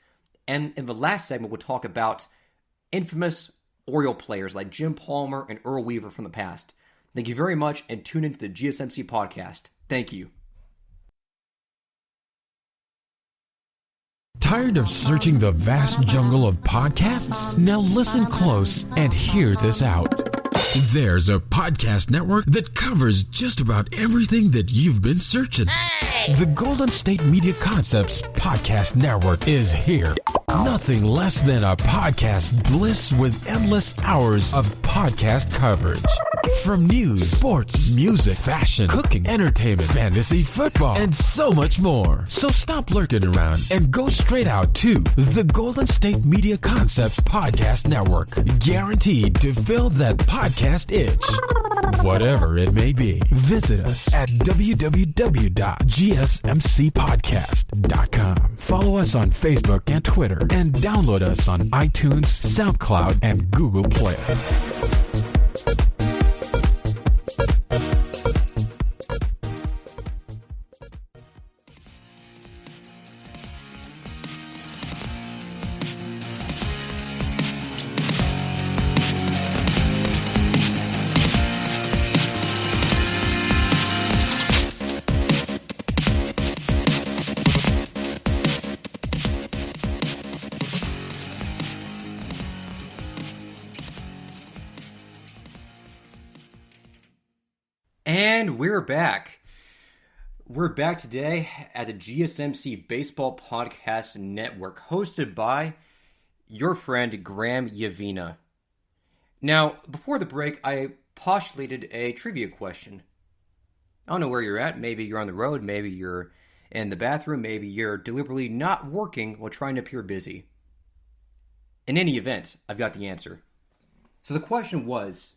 And in the last segment, we'll talk about infamous Oriole players like Jim Palmer and Earl Weaver from the past. Thank you very much, and tune into the GSMC podcast. Thank you. Tired of searching the vast jungle of podcasts? Now listen close and hear this out. There's a podcast network that covers just about everything that you've been searching. Hey! The Golden State Media Concepts Podcast Network is here. Nothing less than a podcast bliss with endless hours of podcast coverage. From news, sports, music, fashion, cooking, entertainment, fantasy, football, and so much more. So stop lurking around and go straight out to the Golden State Media Concepts Podcast Network. Guaranteed to fill that podcast itch. Whatever it may be. Visit us at www.gsmcpodcast.com. Follow us on Facebook and Twitter, and download us on iTunes, SoundCloud, and Google Play. And we're back. We're back today at the GSMC Baseball Podcast Network, hosted by your friend Graham Llivina. Now, before the break, I postulated a trivia question. I don't know where you're at. Maybe you're on the road. Maybe you're in the bathroom. Maybe you're deliberately not working while trying to appear busy. In any event, I've got the answer. So the question was,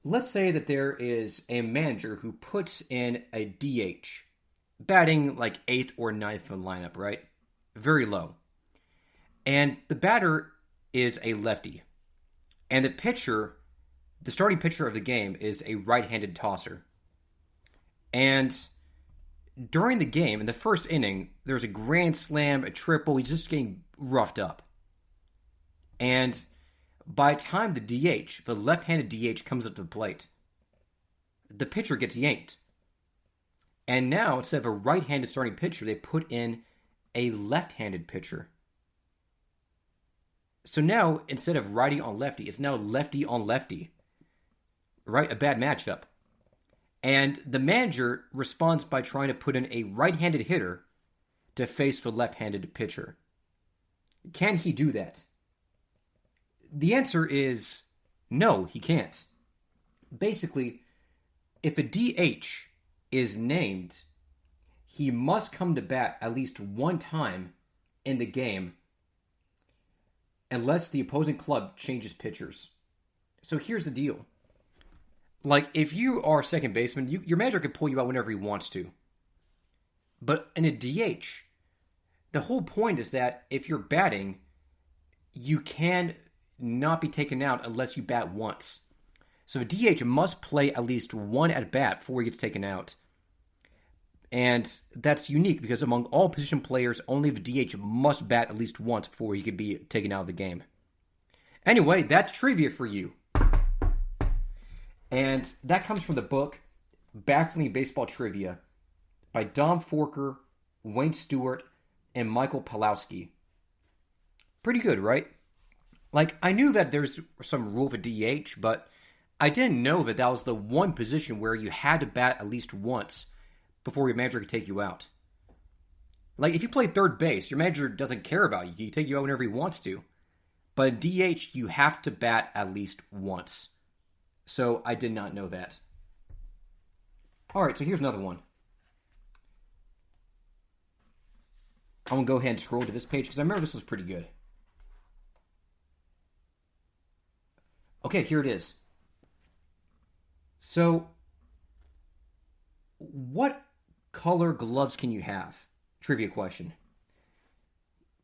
let's say that there is a manager who puts in a DH, batting like 8th or 9th in the lineup, right? Very low. And the batter is a lefty. And the pitcher, the starting pitcher of the game, is a right-handed tosser. And during the game, in the first inning, there's a grand slam, a triple. He's just getting roughed up. And by the time the DH, the left-handed DH, comes up to the plate, the pitcher gets yanked. And now, instead of a right-handed starting pitcher, they put in a left-handed pitcher. So now, instead of righty on lefty, it's now lefty on lefty. Right? A bad matchup. And the manager responds by trying to put in a right-handed hitter to face the left-handed pitcher. Can he do that? The answer is no, he can't. Basically, if a DH is named, he must come to bat at least one time in the game unless the opposing club changes pitchers. So here's the deal. Like, if you are second baseman, your manager can pull you out whenever he wants to. But in a DH, the whole point is that if you're batting, you can not be taken out unless you bat once. So a DH must play at least one at bat before he gets taken out. And that's unique because among all position players, only the DH must bat at least once before he can be taken out of the game. Anyway, that's trivia for you. And that comes from the book Baffling Baseball Trivia by Dom Forker, Wayne Stewart, and Michael Pawlowski. Pretty good, right? Like, I knew that there's some rule for DH, but I didn't know that that was the one position where you had to bat at least once before your manager could take you out. Like, if you play third base, your manager doesn't care about you. He can take you out whenever he wants to. But in DH, you have to bat at least once. So I did not know that. All right, so here's another one. I'm going to go ahead and scroll to this page because I remember this was pretty good. Okay, here it is. So, what color gloves can you have? Trivia question.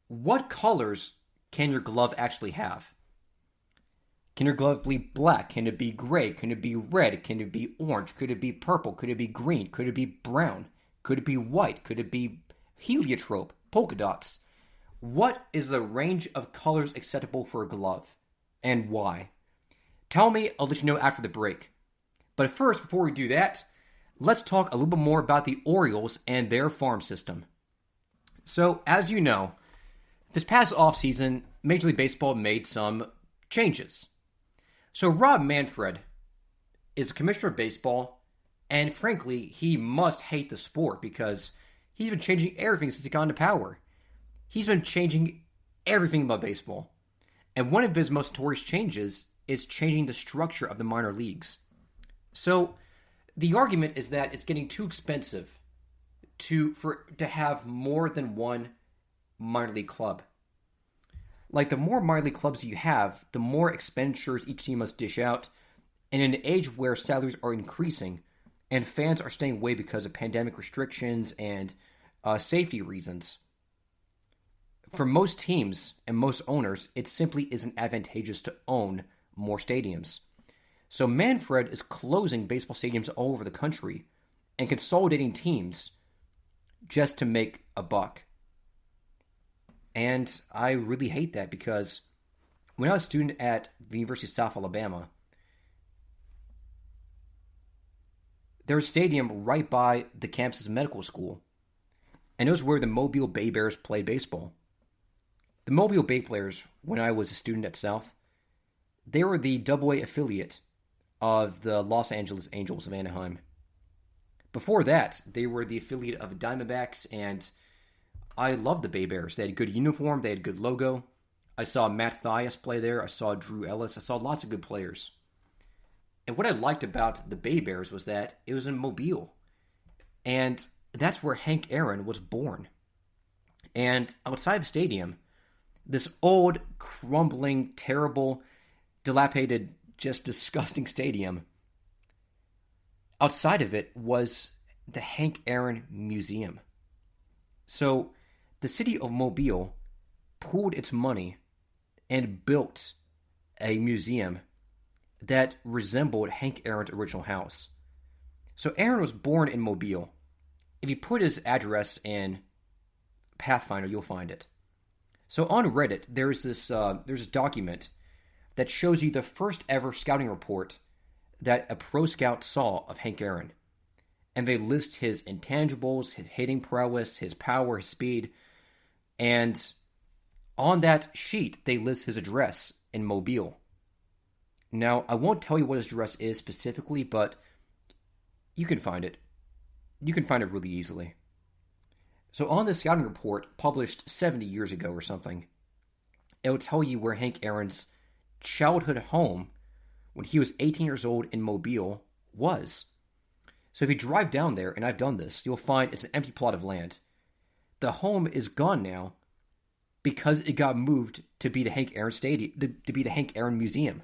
What colors can your glove actually have? Can your glove be black? Can it be gray? Can it be red? Can it be orange? Could it be purple? Could it be green? Could it be brown? Could it be white? Could it be heliotrope? Polka dots? What is the range of colors acceptable for a glove? And why? Tell me, I'll let you know after the break. But first, before we do that, let's talk a little bit more about the Orioles and their farm system. So, as you know, this past offseason, Major League Baseball made some changes. So Rob Manfred is a commissioner of baseball, and frankly, he must hate the sport because he's been changing everything since he got into power. He's been changing everything about baseball. And one of his most notorious changes is changing the structure of the minor leagues. So the argument is that it's getting too expensive to have more than one minor league club. Like, the more minor league clubs you have, the more expenditures each team must dish out. And in an age where salaries are increasing and fans are staying away because of pandemic restrictions and safety reasons, for most teams and most owners, it simply isn't advantageous to own more stadiums. So Manfred is closing baseball stadiums all over the country and consolidating teams just to make a buck. And I really hate that because when I was a student at the University of South Alabama, there was a stadium right by the campus's medical school. And it was where the Mobile Bay Bears played baseball. The Mobile Bay players, when I was a student at South, they were the AA affiliate of the Los Angeles Angels of Anaheim. Before that, they were the affiliate of the Diamondbacks, and I loved the Bay Bears. They had a good uniform. They had a good logo. I saw Matt Thias play there. I saw Drew Ellis. I saw lots of good players. And what I liked about the Bay Bears was that it was in Mobile. And that's where Hank Aaron was born. And outside the stadium, this old, crumbling, terrible, dilapidated, just disgusting stadium, outside of it was the Hank Aaron Museum. So the city of Mobile pooled its money and built a museum that resembled Hank Aaron's original house. So Aaron was born in Mobile. If you put his address in Pathfinder, you'll find it. So on Reddit, there's this document that shows you the first ever scouting report that a pro scout saw of Hank Aaron. And they list his intangibles, his hitting prowess, his power, his speed. And on that sheet, they list his address in Mobile. Now, I won't tell you what his address is specifically, but you can find it. You can find it really easily. So on the scouting report, published 70 years ago or something, it will tell you where Hank Aaron's childhood home, when he was 18 years old in Mobile, was. So if you drive down there, and I've done this, you'll find it's an empty plot of land. The home is gone now, because it got moved to be the Hank Aaron Stadium, to be the Hank Aaron Museum.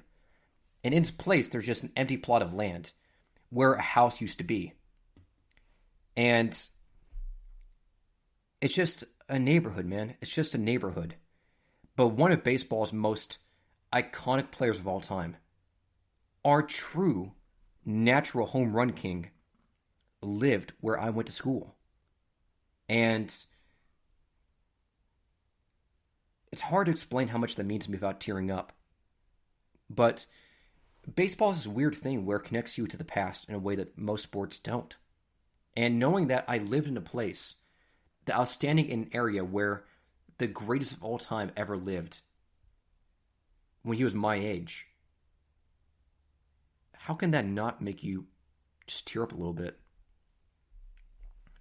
And in its place, there's just an empty plot of land where a house used to be. And it's just a neighborhood, man. It's just a neighborhood. But one of baseball's most iconic players of all time, our true natural home run king, lived where I went to school. And it's hard to explain how much that means to me without tearing up. But baseball is this weird thing where it connects you to the past in a way that most sports don't. And knowing that I lived in a place, that I was standing in an area where the greatest of all time ever lived, when he was my age, how can that not make you just tear up a little bit?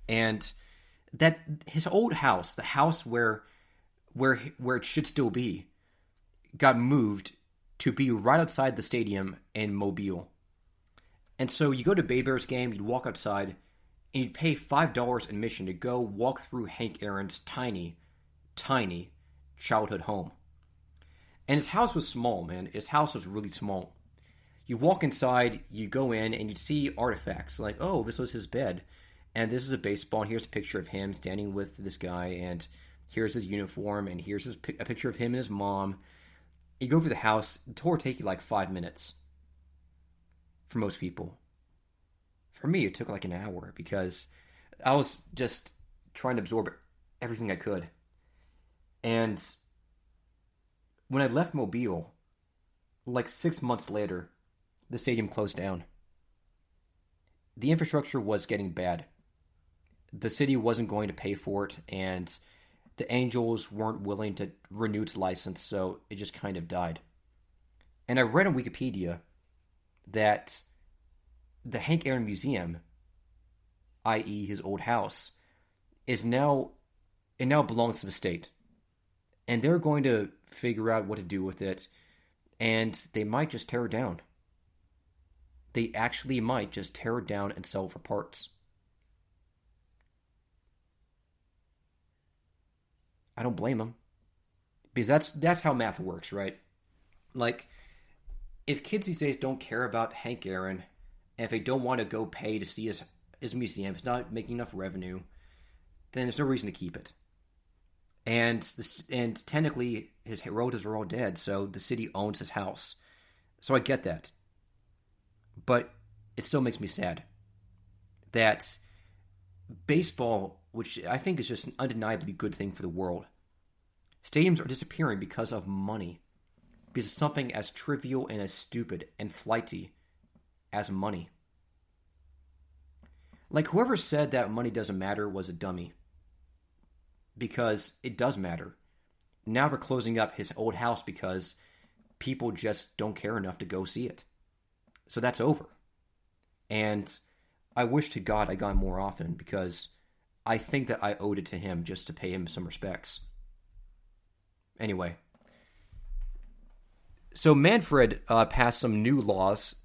And that his old house, the house where it should still be, got moved to be right outside the stadium in Mobile. And so you go to Bay Bears game, you'd walk outside, and you'd pay $5 admission to go walk through Hank Aaron's tiny, tiny childhood home. And his house was small, man. His house was really small. You walk inside, you go in, and you'd see artifacts like, oh, this was his bed, and this is a baseball, and here's a picture of him standing with this guy, and here's his uniform, and here's a picture of him and his mom. You go through the house, the tour would take you like 5 minutes for most people. For me, it took like an hour because I was just trying to absorb everything I could. And when I left Mobile, like 6 months later, the stadium closed down. The infrastructure was getting bad. The city wasn't going to pay for it, and the Angels weren't willing to renew its license, so it just kind of died. And I read on Wikipedia that the Hank Aaron Museum, i.e. his old house, it now belongs to the state. And they're going to figure out what to do with it, and they might just tear it down. They actually might just tear it down and sell it for parts. I don't blame them. Because that's how math works, right? Like, if kids these days don't care about Hank Aaron, and if they don't want to go pay to see his museum, it's not making enough revenue, then there's no reason to keep it. And technically, his relatives are all dead, so the city owns his house. So I get that. But it still makes me sad that baseball, which I think is just an undeniably good thing for the world, stadiums are disappearing because of money. Because of something as trivial and as stupid and flighty as money. Like, whoever said that money doesn't matter was a dummy. Because it does matter. Now they're closing up his old house because people just don't care enough to go see it. So that's over. And I wish to God I got more often because I think that I owed it to him just to pay him some respects. Anyway. So Manfred passed some new laws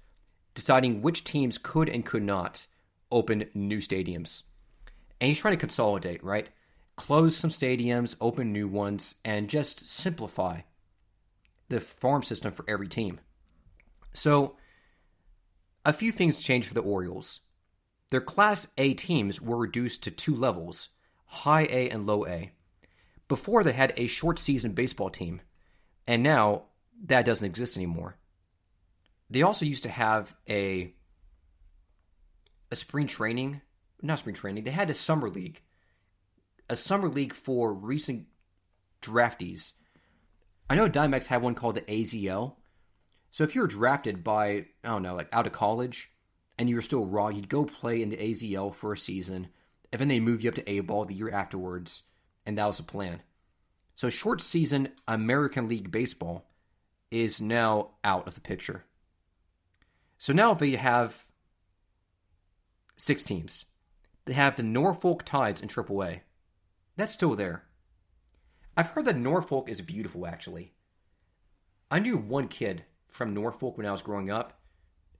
deciding which teams could and could not open new stadiums. And he's trying to consolidate, right? Close some stadiums, open new ones, and just simplify the farm system for every team. So, a few things changed for the Orioles. Their Class A teams were reduced to 2 levels, High A and Low A. Before, they had a short season baseball team, and now that doesn't exist anymore. They also used to have a spring training, not spring training, they had a summer league. A summer league for recent draftees. I know Diamondbacks had one called the AZL. So if you were drafted by, I don't know, like out of college, and you were still raw, you'd go play in the AZL for a season, and then they move you up to A-ball the year afterwards, and that was the plan. So short season American League Baseball is now out of the picture. So now they have 6 teams. They have the Norfolk Tides in AAA. That's still there. I've heard that Norfolk is beautiful, actually. I knew one kid from Norfolk when I was growing up,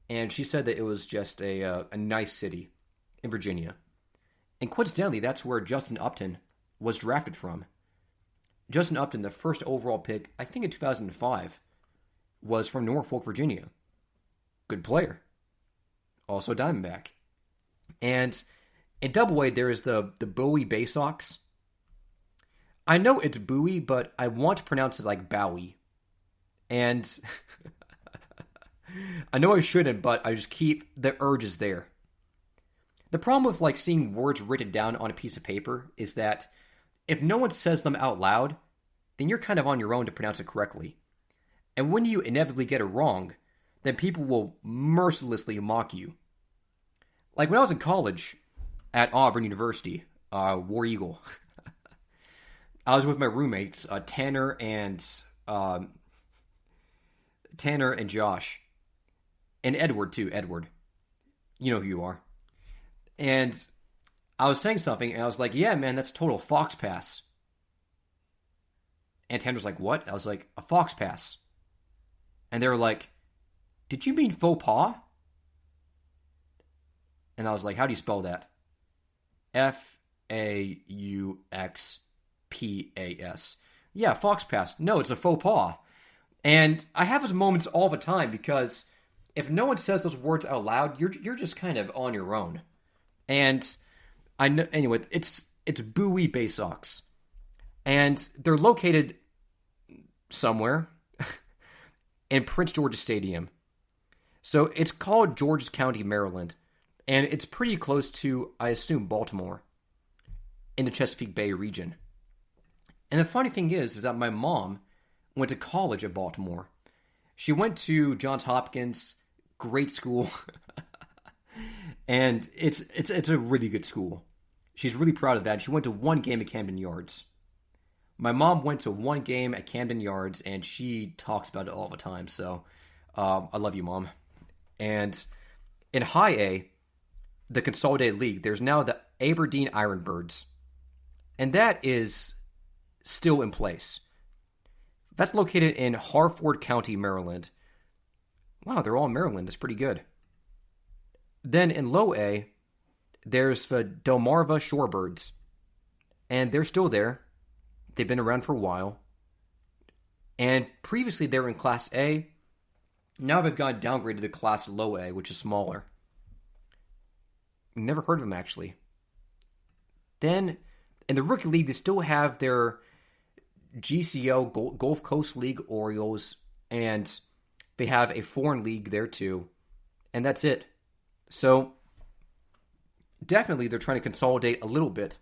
and she said that it was just a nice city in Virginia. And coincidentally, that's where Justin Upton was drafted from. Justin Upton, the first overall pick, I think in 2005, was from Norfolk, Virginia. Good player. Also a Diamondback. And in Double-A, there is the Bowie Bay Sox. I know it's Bowie, but I want to pronounce it like Bowie. And I know I shouldn't, but I just keep, the urge is there. The problem with like seeing words written down on a piece of paper is that if no one says them out loud, then you're kind of on your own to pronounce it correctly. And when you inevitably get it wrong, then people will mercilessly mock you. Like when I was in college at Auburn University, War Eagle, I was with my roommates, Tanner and Josh, and Edward too. Edward, you know who you are. And I was saying something, and I was like, "Yeah, man, that's total fox pass." And Tanner was like, "What?" I was like, "A fox pass." And they were like, "Did you mean faux pas?" And I was like, "How do you spell that?" Fauxpas. Yeah, fox pass. No, it's a faux pas. And I have those moments all the time because if no one says those words out loud, you're just kind of on your own. And I know anyway. It's Bowie Bay Sox, and they're located somewhere in Prince George's Stadium. So it's called Georges County, Maryland, and it's pretty close to, I assume, Baltimore in the Chesapeake Bay region. And the funny thing is that my mom went to college at Baltimore. She went to Johns Hopkins, great school. And it's a really good school. She's really proud of that. She went to one game at Camden Yards. My mom went to one game at Camden Yards, and she talks about it all the time. So I love you, Mom. And in High A, the Consolidated League, there's now the Aberdeen Ironbirds. And that is still in place. That's located in Harford County, Maryland. Wow, they're all in Maryland. That's pretty good. Then in Low A, there's the Delmarva Shorebirds. And they're still there. They've been around for a while. And previously they were in Class A. Now they've gotten downgraded to Class Low A, which is smaller. Never heard of them, actually. Then, in the Rookie League, they still have their GCO, Gulf Coast League Orioles, and they have a foreign league there too. And that's it. So, definitely they're trying to consolidate a little bit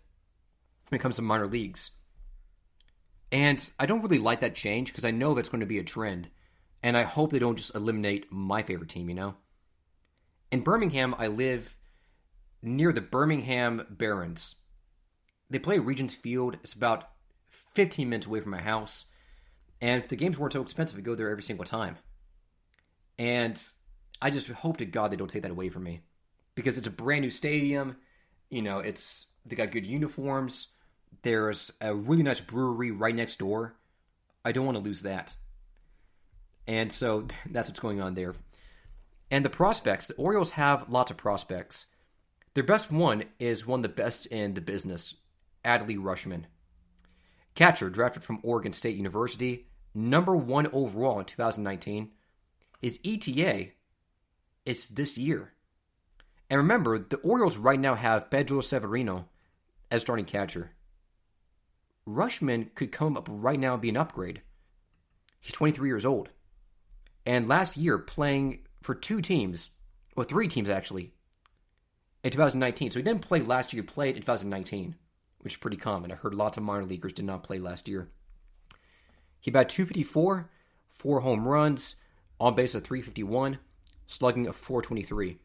when it comes to minor leagues. And I don't really like that change because I know that's going to be a trend. And I hope they don't just eliminate my favorite team, you know? In Birmingham, I live near the Birmingham Barons. They play at Regents Field. It's about 15 minutes away from my house. And if the games weren't so expensive, I'd go there every single time. And I just hope to God they don't take that away from me. Because it's a brand new stadium. You know, they got good uniforms. There's a really nice brewery right next door. I don't want to lose that. And so that's what's going on there. And the prospects, the Orioles have lots of prospects. Their best one is one of the best in the business, Adley Rutschman. Catcher, drafted from Oregon State University, number 1 overall in 2019. His ETA is this year. And remember, the Orioles right now have Pedro Severino as starting catcher. Rutschman could come up right now and be an upgrade. He's 23 years old. And last year, playing for 2 teams, or 3 teams actually, in 2019. So he didn't play last year, he played in 2019, which is pretty common. I heard lots of minor leaguers did not play last year. He batted .254, 4 home runs, on base of .351, slugging of .423.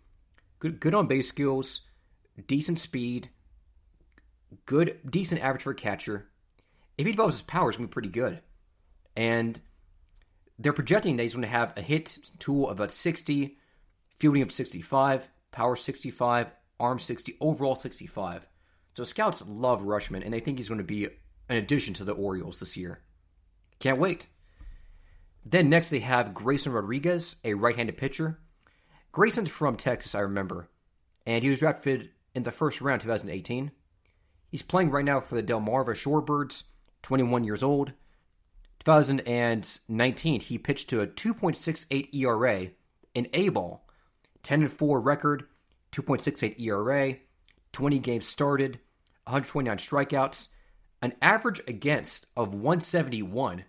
Good on base skills, decent speed, decent average for a catcher. If he develops his power, it's going to be pretty good. And they're projecting that he's going to have a hit tool of about 60, fielding of 65, power 65, arm 60, overall 65. So scouts love Rutschman, and they think he's going to be an addition to the Orioles this year. Can't wait. Then next they have Grayson Rodriguez, a right-handed pitcher. Grayson's from Texas, I remember, and he was drafted in the first round 2018. He's playing right now for the Delmarva Shorebirds, 21 years old. 2019, he pitched to a 2.68 ERA in A-ball, 10-4 record, 2.68 ERA, 20 games started, 129 strikeouts, an average against of 171.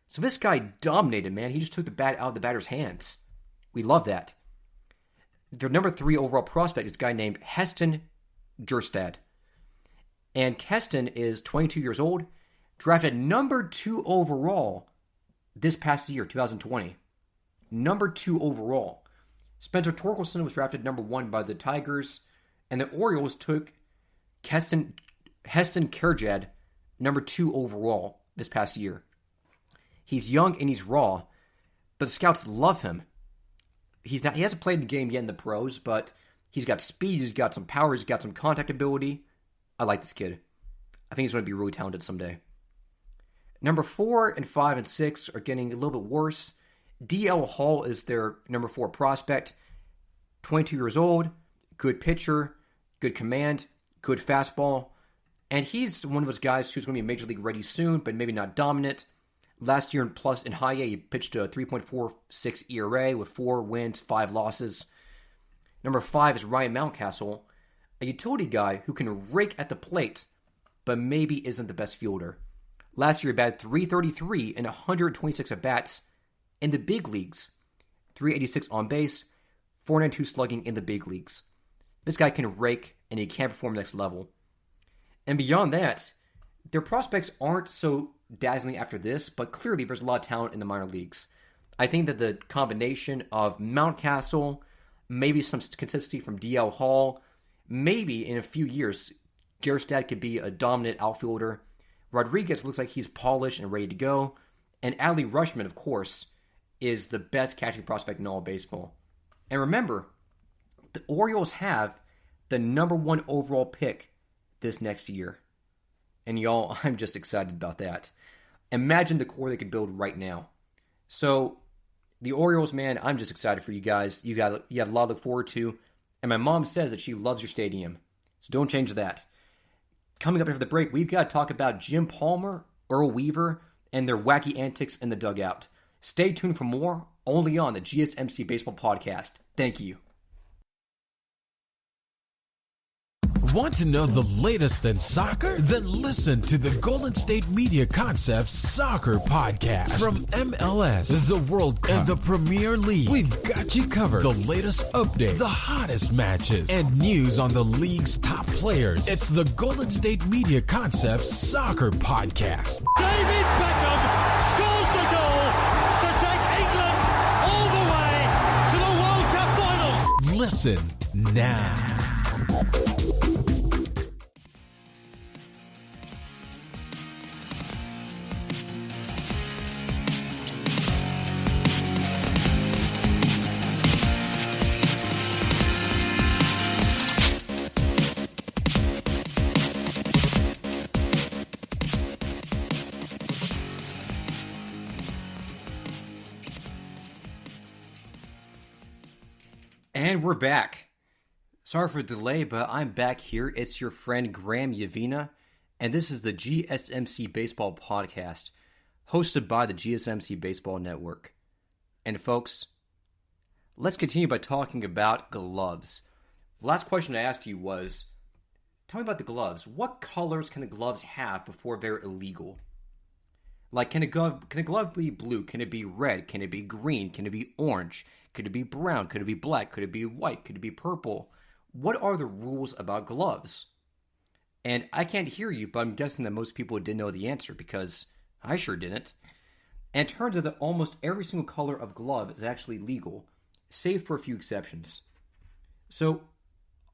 So this guy dominated, man. He just took the bat out of the batter's hands. We love that. Their number 3 overall prospect is a guy named Heston Durst. And Heston is 22 years old, drafted number 2 overall this past year, 2020. Number 2 overall. Spencer Torkelson was drafted number 1 by the Tigers, and the Orioles took Heston Kjerstad number 2 overall this past year. He's young and he's raw, but the scouts love him. He hasn't played the game yet in the pros, but he's got speed, he's got some power, he's got some contact ability. I like this kid. I think he's going to be really talented someday. Number 4 and 5 and 6 are getting a little bit worse. D.L. Hall is their number 4 prospect. 22 years old, good pitcher, good command, good fastball. And he's one of those guys who's going to be Major League ready soon, but maybe not dominant. Last year in high A, he pitched a 3.46 ERA with 4 wins, 5 losses. Number 5 is Ryan Mountcastle, a utility guy who can rake at the plate, but maybe isn't the best fielder. Last year, he batted .333 and 126 at-bats in the big leagues. .386 on base, .492 slugging in the big leagues. This guy can rake, and he can perform next level. And beyond that, their prospects aren't so dazzling after this, but clearly there's a lot of talent in the minor leagues. I think that the combination of Mountcastle, maybe some consistency from D.L. Hall, maybe in a few years, Kjerstad could be a dominant outfielder. Rodriguez looks like he's polished and ready to go. And Adley Rutschman, of course, is the best catching prospect in all of baseball. And remember, the Orioles have the number 1 overall pick this next year. And y'all, I'm just excited about that. Imagine the core they could build right now. So, the Orioles, man, I'm just excited for you guys. You have a lot to look forward to. And my mom says that she loves your stadium. So don't change that. Coming up after the break, we've got to talk about Jim Palmer, Earl Weaver, and their wacky antics in the dugout. Stay tuned for more, only on the GSMC Baseball Podcast. Thank you. Want to know the latest in soccer? Then listen to the Golden State Media Concepts Soccer Podcast. From MLS, the World Cup, and the Premier League, we've got you covered. The latest updates, the hottest matches, and news on the league's top players. It's the Golden State Media Concepts Soccer Podcast. David Beckham scores the goal to take England all the way to the World Cup finals. Listen now. And we're back. Sorry for the delay, but I'm back here. It's your friend Graham Llivina, and this is the GSMC Baseball Podcast, hosted by the GSMC Baseball Network. And folks, let's continue by talking about gloves. The last question I asked you was, tell me about the gloves. What colors can the gloves have before they're illegal? Like, can a glove be blue? Can it be red? Can it be green? Can it be orange? Could it be brown? Could it be black? Could it be white? Could it be purple? What are the rules about gloves? And I can't hear you, but I'm guessing that most people didn't know the answer because I sure didn't. And it turns out that almost every single color of glove is actually legal, save for a few exceptions. So,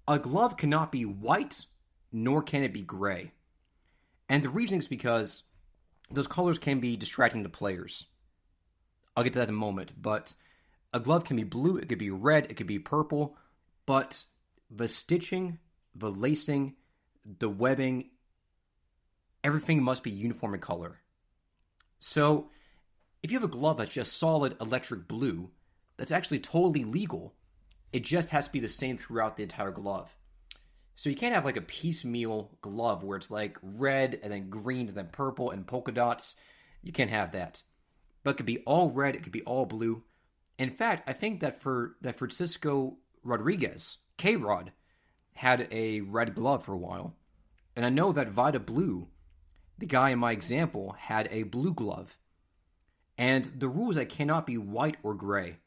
a glove cannot be white, nor can it be gray. And the reason is because those colors can be distracting to players. I'll get to that in a moment, but a glove can be blue, it could be red, it could be purple, but the stitching, the lacing, the webbing, everything must be uniform in color. So, if you have a glove that's just solid electric blue, that's actually totally legal. It just has to be the same throughout the entire glove. So you can't have like a piecemeal glove where it's like red and then green and then purple and polka dots. You can't have that. But it could be all red, it could be all blue. In fact, I think that Francisco Rodriguez, K-Rod, had a red glove for a while. And I know that Vida Blue, the guy in my example, had a blue glove. And the rule is that it cannot be white or gray.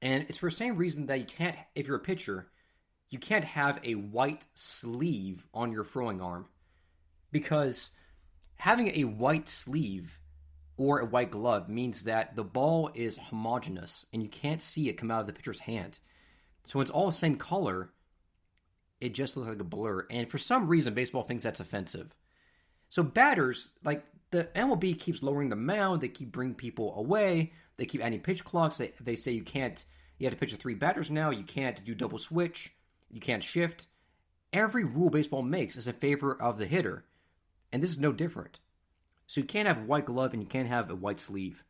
And it's for the same reason that you can't, if you're a pitcher, you can't have a white sleeve on your throwing arm. Because having a white sleeve or a white glove means that the ball is homogeneous and you can't see it come out of the pitcher's hand. So when it's all the same color, it just looks like a blur. And for some reason, baseball thinks that's offensive. So batters, like the MLB keeps lowering the mound. They keep bringing people away. They keep adding pitch clocks. They say you have to pitch to 3 batters now. You can't do double switch. You can't shift. Every rule baseball makes is in favor of the hitter. And this is no different. So you can't have a white glove and you can't have a white sleeve.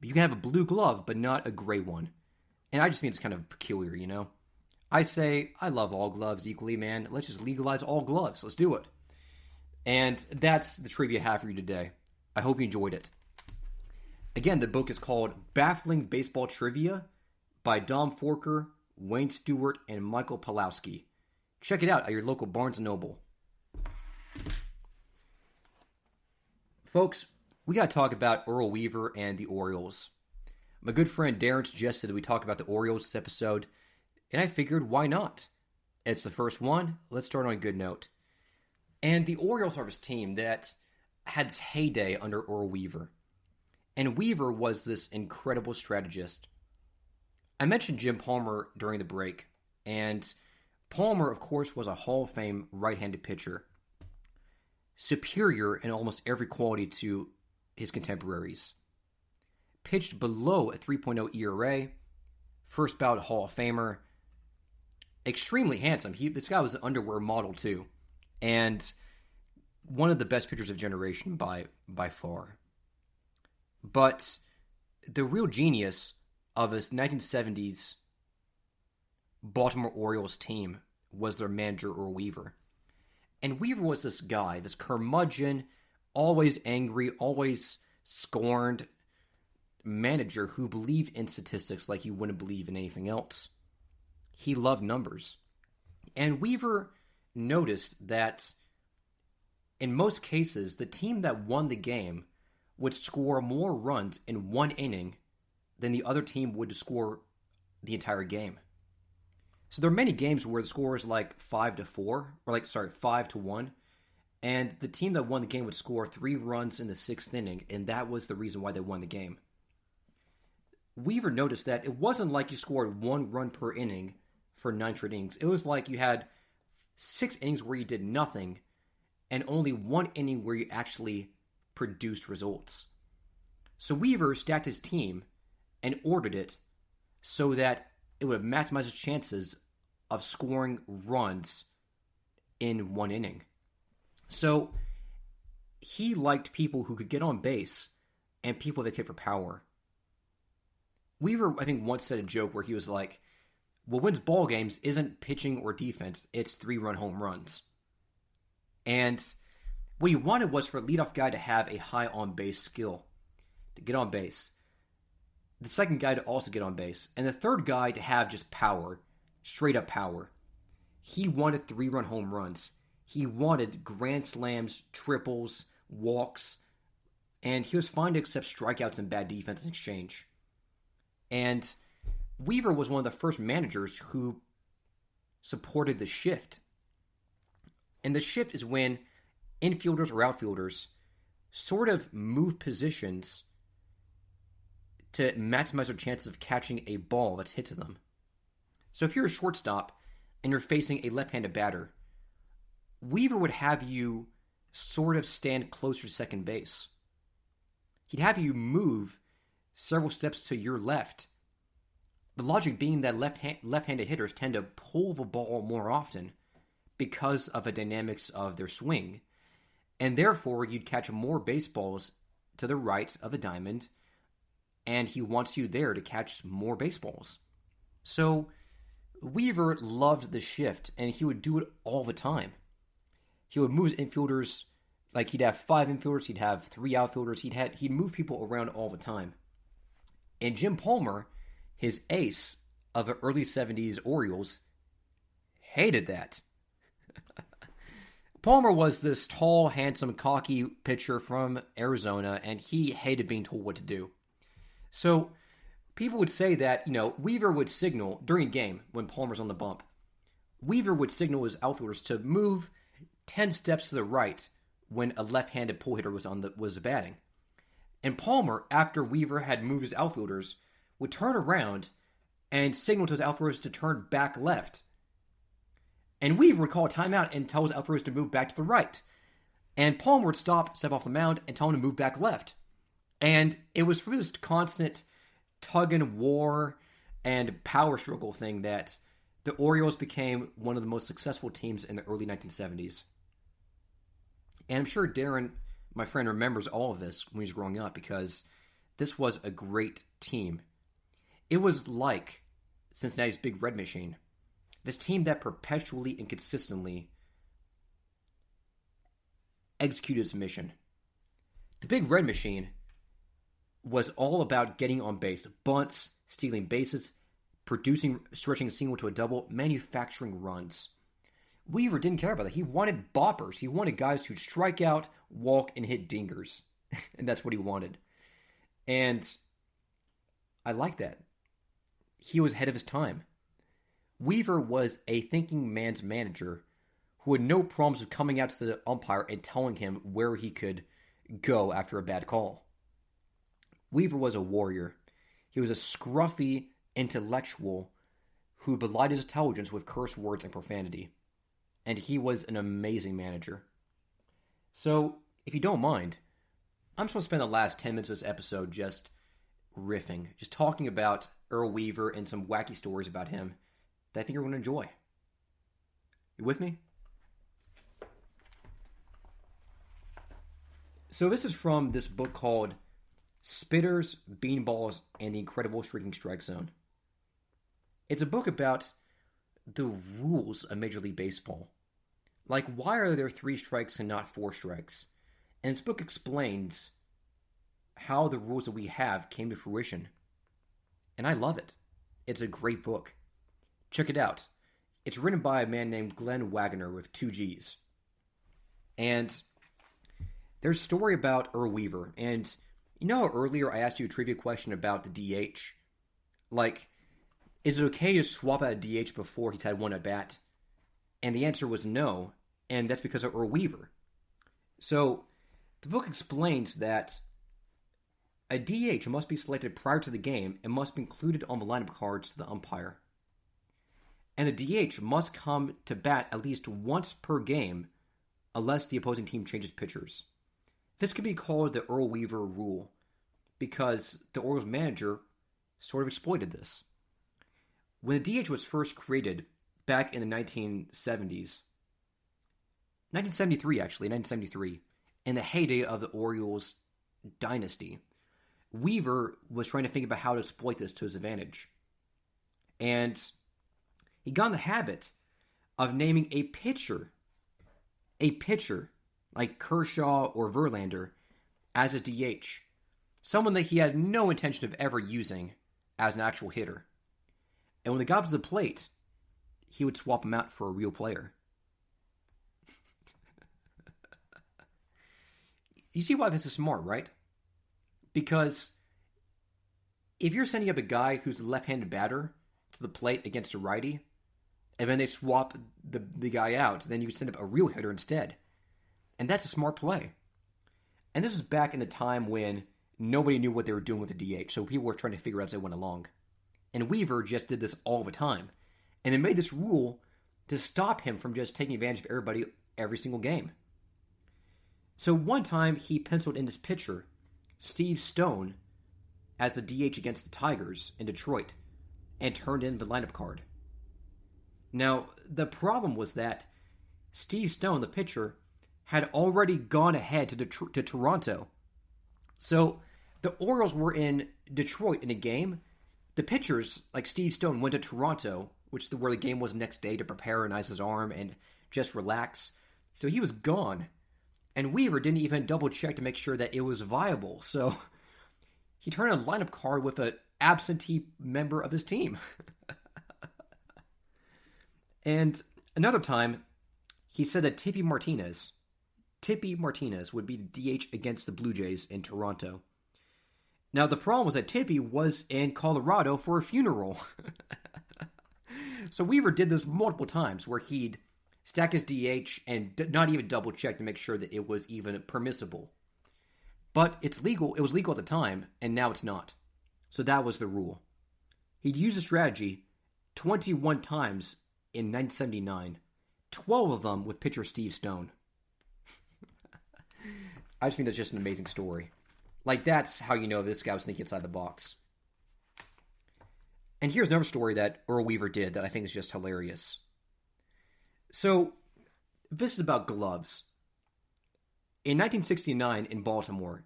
But you can have a blue glove, but not a gray one. And I just think it's kind of peculiar, you know? I say, I love all gloves equally, man. Let's just legalize all gloves. Let's do it. And that's the trivia I have for you today. I hope you enjoyed it. Again, the book is called Baffling Baseball Trivia by Dom Forker, Wayne Stewart, and Michael Pawlowski. Check it out at your local Barnes & Noble. Folks, we got to talk about Earl Weaver and the Orioles. My good friend Darren suggested that we talk about the Orioles this episode, and I figured, why not? It's the first one. Let's start on a good note. And the Orioles are this team that had its heyday under Earl Weaver. And Weaver was this incredible strategist. I mentioned Jim Palmer during the break, and Palmer, of course, was a Hall of Fame right-handed pitcher. Superior in almost every quality to his contemporaries. Pitched below a 3.0 ERA, first ballot Hall of Famer, extremely handsome. This guy was an underwear model too, and one of the best pitchers of generation by far. But the real genius of his 1970s Baltimore Orioles team was their manager, Earl Weaver. And Weaver was this guy, this curmudgeon, always angry, always scorned manager who believed in statistics like you wouldn't believe in anything else. He loved numbers. And Weaver noticed that in most cases, the team that won the game would score more runs in one inning than the other team would score the entire game. So there are many games where the score is like 5-4, or 5-1, and the team that won the game would score 3 runs in the 6th inning, and that was the reason why they won the game. Weaver noticed that it wasn't like you scored 1 run per inning for 9 straight innings. It was like you had 6 innings where you did nothing, and only 1 inning where you actually produced results. So Weaver stacked his team and ordered it so that it would maximize its chances of scoring runs in 1 inning. So he liked people who could get on base and people that cared for power. Weaver, I think, once said a joke where he was like, what wins ball games isn't pitching or defense, it's 3-run home runs. And what he wanted was for a leadoff guy to have a high on-base skill, to get on base. The second guy to also get on base. And the third guy to have just power, straight up power. He wanted 3-run home runs. He wanted grand slams, triples, walks, and he was fine to accept strikeouts and bad defense in exchange. And Weaver was one of the first managers who supported the shift. And the shift is when infielders or outfielders sort of move positions to maximize their chances of catching a ball that's hit to them. So if you're a shortstop and you're facing a left-handed batter, Weaver would have you sort of stand closer to second base. He'd have you move several steps to your left. The logic being that left-handed hitters tend to pull the ball more often because of the dynamics of their swing. And therefore, you'd catch more baseballs to the right of the diamond, and he wants you there to catch more baseballs. So Weaver loved the shift, and he would do it all the time. He would move his infielders, like he'd have 5 infielders, he'd have 3 outfielders, he'd move people around all the time. And Jim Palmer, his ace of the early 70s Orioles, hated that. Palmer was this tall, handsome, cocky pitcher from Arizona, and he hated being told what to do. So people would say that, Weaver would signal during a game when Palmer's on the bump. Weaver would signal his outfielders to move 10 steps to the right when a left-handed pull hitter was batting. And Palmer, after Weaver had moved his outfielders, would turn around and signal to his outfielders to turn back left. And Weaver would call a timeout and tell his outfielders to move back to the right. And Palmer would step off the mound, and tell him to move back left. And it was through this constant tug and war and power struggle thing that the Orioles became one of the most successful teams in the early 1970s. And I'm sure Darren, my friend, remembers all of this when he was growing up, because this was a great team. It was like Cincinnati's Big Red Machine. This team that perpetually and consistently executed its mission. The Big Red Machine was all about getting on base, bunts, stealing bases, stretching a single to a double, manufacturing runs. Weaver didn't care about that. He wanted boppers. He wanted guys who'd strike out, walk, and hit dingers. And that's what he wanted. And I like that. He was ahead of his time. Weaver was a thinking man's manager who had no problems with coming out to the umpire and telling him where he could go after a bad call. Weaver was a warrior. He was a scruffy intellectual who belied his intelligence with curse words and profanity. And he was an amazing manager. So, if you don't mind, I'm just going to spend the last 10 minutes of this episode just riffing, just talking about Earl Weaver and some wacky stories about him that I think you're going to enjoy. You with me? So this is from this book called Spitters, Beanballs, and the Incredible Shrinking Strike Zone. It's a book about the rules of Major League Baseball. Like, why are there 3 strikes and not 4 strikes? And this book explains how the rules that we have came to fruition. And I love it. It's a great book. Check it out. It's written by a man named Glenn Wagner with 2 G's. And there's a story about Earl Weaver. And earlier I asked you a trivia question about the DH? Like, is it okay to swap out a DH before he's had one at bat? And the answer was no. And that's because of Earl Weaver. So, the book explains that a DH must be selected prior to the game and must be included on the lineup cards to the umpire. And the DH must come to bat at least once per game unless the opposing team changes pitchers. This could be called the Earl Weaver rule because the Orioles manager sort of exploited this. When the DH was first created back in the 1973, in the heyday of the Orioles dynasty, Weaver was trying to think about how to exploit this to his advantage. And he got in the habit of naming a pitcher like Kershaw or Verlander as a DH, someone that he had no intention of ever using as an actual hitter. And when they got up to the plate, he would swap him out for a real player. You see why this is smart, right? Because if you're sending up a guy who's a left-handed batter to the plate against a righty, and then they swap the guy out, then you send up a real hitter instead. And that's a smart play. And this was back in the time when nobody knew what they were doing with the DH, so people were trying to figure out as they went along. And Weaver just did this all the time. And they made this rule to stop him from just taking advantage of everybody every single game. So one time he penciled in this pitcher, Steve Stone, as the DH against the Tigers in Detroit, and turned in the lineup card. Now, the problem was that Steve Stone, the pitcher, had already gone ahead to Toronto. So the Orioles were in Detroit in a game. The pitchers, like Steve Stone, went to Toronto where the game was next day, to prepare and ice his arm and just relax. So he was gone. And Weaver didn't even double check to make sure that it was viable. So he turned a lineup card with an absentee member of his team. And another time, he said that Tippy Martinez would be the DH against the Blue Jays in Toronto. Now, the problem was that Tippy was in Colorado for a funeral. So Weaver did this multiple times where he'd stack his DH and not even double check to make sure that it was even permissible. But it's legal. It was legal at the time, and now it's not. So that was the rule. He'd used the strategy 21 times in 1979, 12 of them with pitcher Steve Stone. I just think that's just an amazing story. Like, that's how you know this guy was thinking outside the box. And here's another story that Earl Weaver did that I think is just hilarious. So, this is about gloves. In 1969 in Baltimore,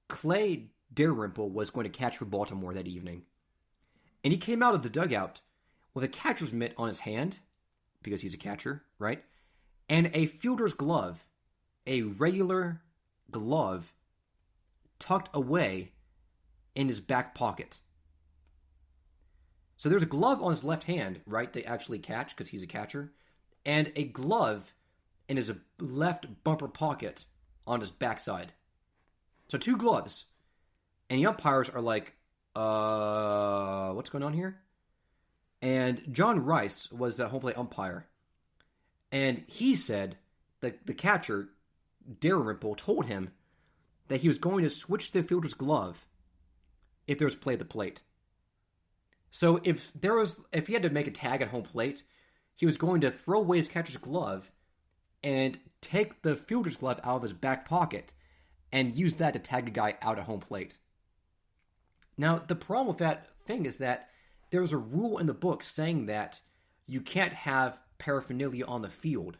Clay Dalrymple was going to catch for Baltimore that evening. And he came out of the dugout with a catcher's mitt on his hand, because he's a catcher, right? And a fielder's glove, a regular glove, tucked away in his back pocket. So there's a glove on his left hand, right, to actually catch, because he's a catcher, and a glove in his left bumper pocket on his backside. So 2 gloves. And the umpires are like, what's going on here? And John Rice was the home plate umpire. And he said that the catcher, Dalrymple, told him that he was going to switch the fielder's glove if there was play at the plate. So if he had to make a tag at home plate, he was going to throw away his catcher's glove and take the fielder's glove out of his back pocket and use that to tag a guy out at home plate. Now, the problem with that thing is that there was a rule in the book saying that you can't have paraphernalia on the field.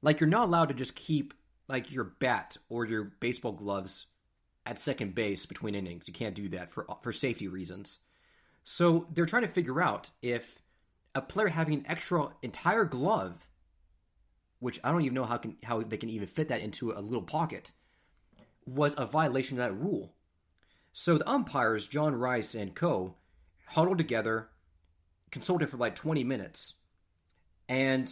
Like, you're not allowed to just keep, like, your bat or your baseball gloves at second base between innings. You can't do that for safety reasons. So they're trying to figure out if a player having an extra entire glove, which I don't even know how they can even fit that into a little pocket, was a violation of that rule. So the umpires, John Rice and co., huddled together, consulted for like 20 minutes, and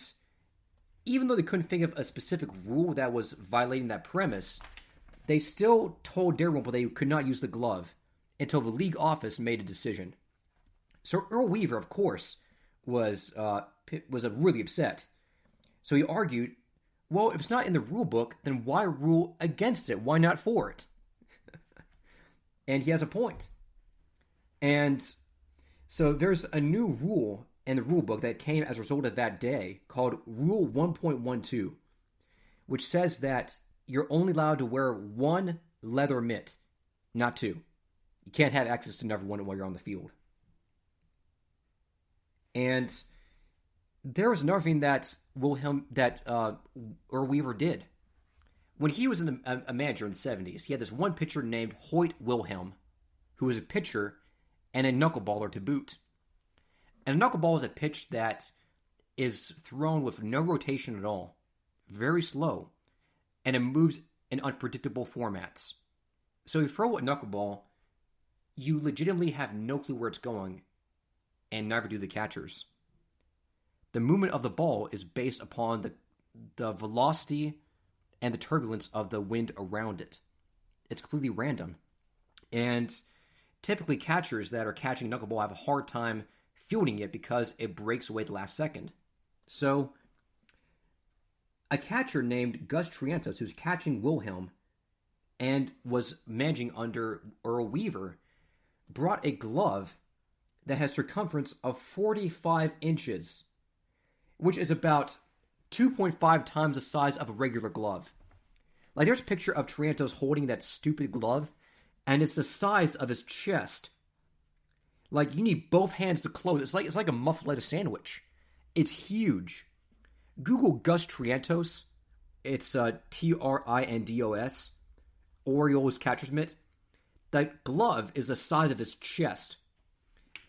even though they couldn't think of a specific rule that was violating that premise, they still told Dalrymple they could not use the glove until the league office made a decision. So Earl Weaver, of course, was really upset. So he argued, well, if it's not in the rule book, then why rule against it? Why not for it? And he has a point. And so there's a new rule in the rule book that came as a result of that day called Rule 1.12, which says that you're only allowed to wear 1 leather mitt, not 2. You can't have access to another one while you're on the field. And there was another thing that Earl Weaver did. When he was a manager in the 70s, he had this one pitcher named Hoyt Wilhelm, who was a pitcher and a knuckleballer to boot. And a knuckleball is a pitch that is thrown with no rotation at all, very slow, and it moves in unpredictable formats. So if you throw a knuckleball, you legitimately have no clue where it's going, and neither do the catchers. The movement of the ball is based upon the velocity and the turbulence of the wind around it. It's completely random. And typically catchers that are catching a knuckleball have a hard time fielding it because it breaks away at the last second. So a catcher named Gus Trientos, who's catching Wilhelm and was managing under Earl Weaver, brought a glove that has circumference of 45 inches, which is about 2.5 times the size of a regular glove. Like, there's a picture of Trientos holding that stupid glove, and it's the size of his chest. Like, you need both hands to close. It's like a muffaletta sandwich. It's huge. Google Gus Trientos. It's Trindos. Orioles catcher's mitt. That glove is the size of his chest.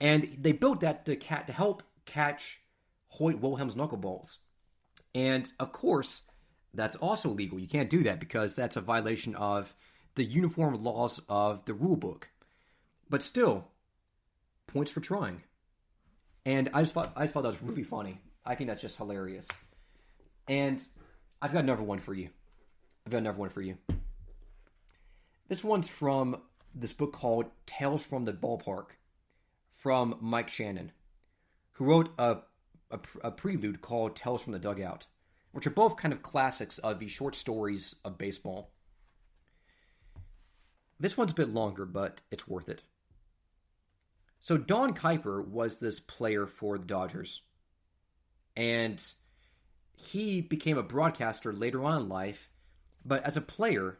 And they built that to help catch Hoyt Wilhelm's knuckleballs. And, of course, that's also illegal. You can't do that because that's a violation of the uniform laws of the rule book. But still, points for trying. And I just thought that was really funny. I think that's just hilarious. And I've got another one for you. This one's from this book called Tales from the Ballpark, from Mike Shannon, who wrote a prelude called Tales from the Dugout, which are both kind of classics of the short stories of baseball. This one's a bit longer, but it's worth it. So Don Kuiper was this player for the Dodgers, and he became a broadcaster later on in life, but as a player,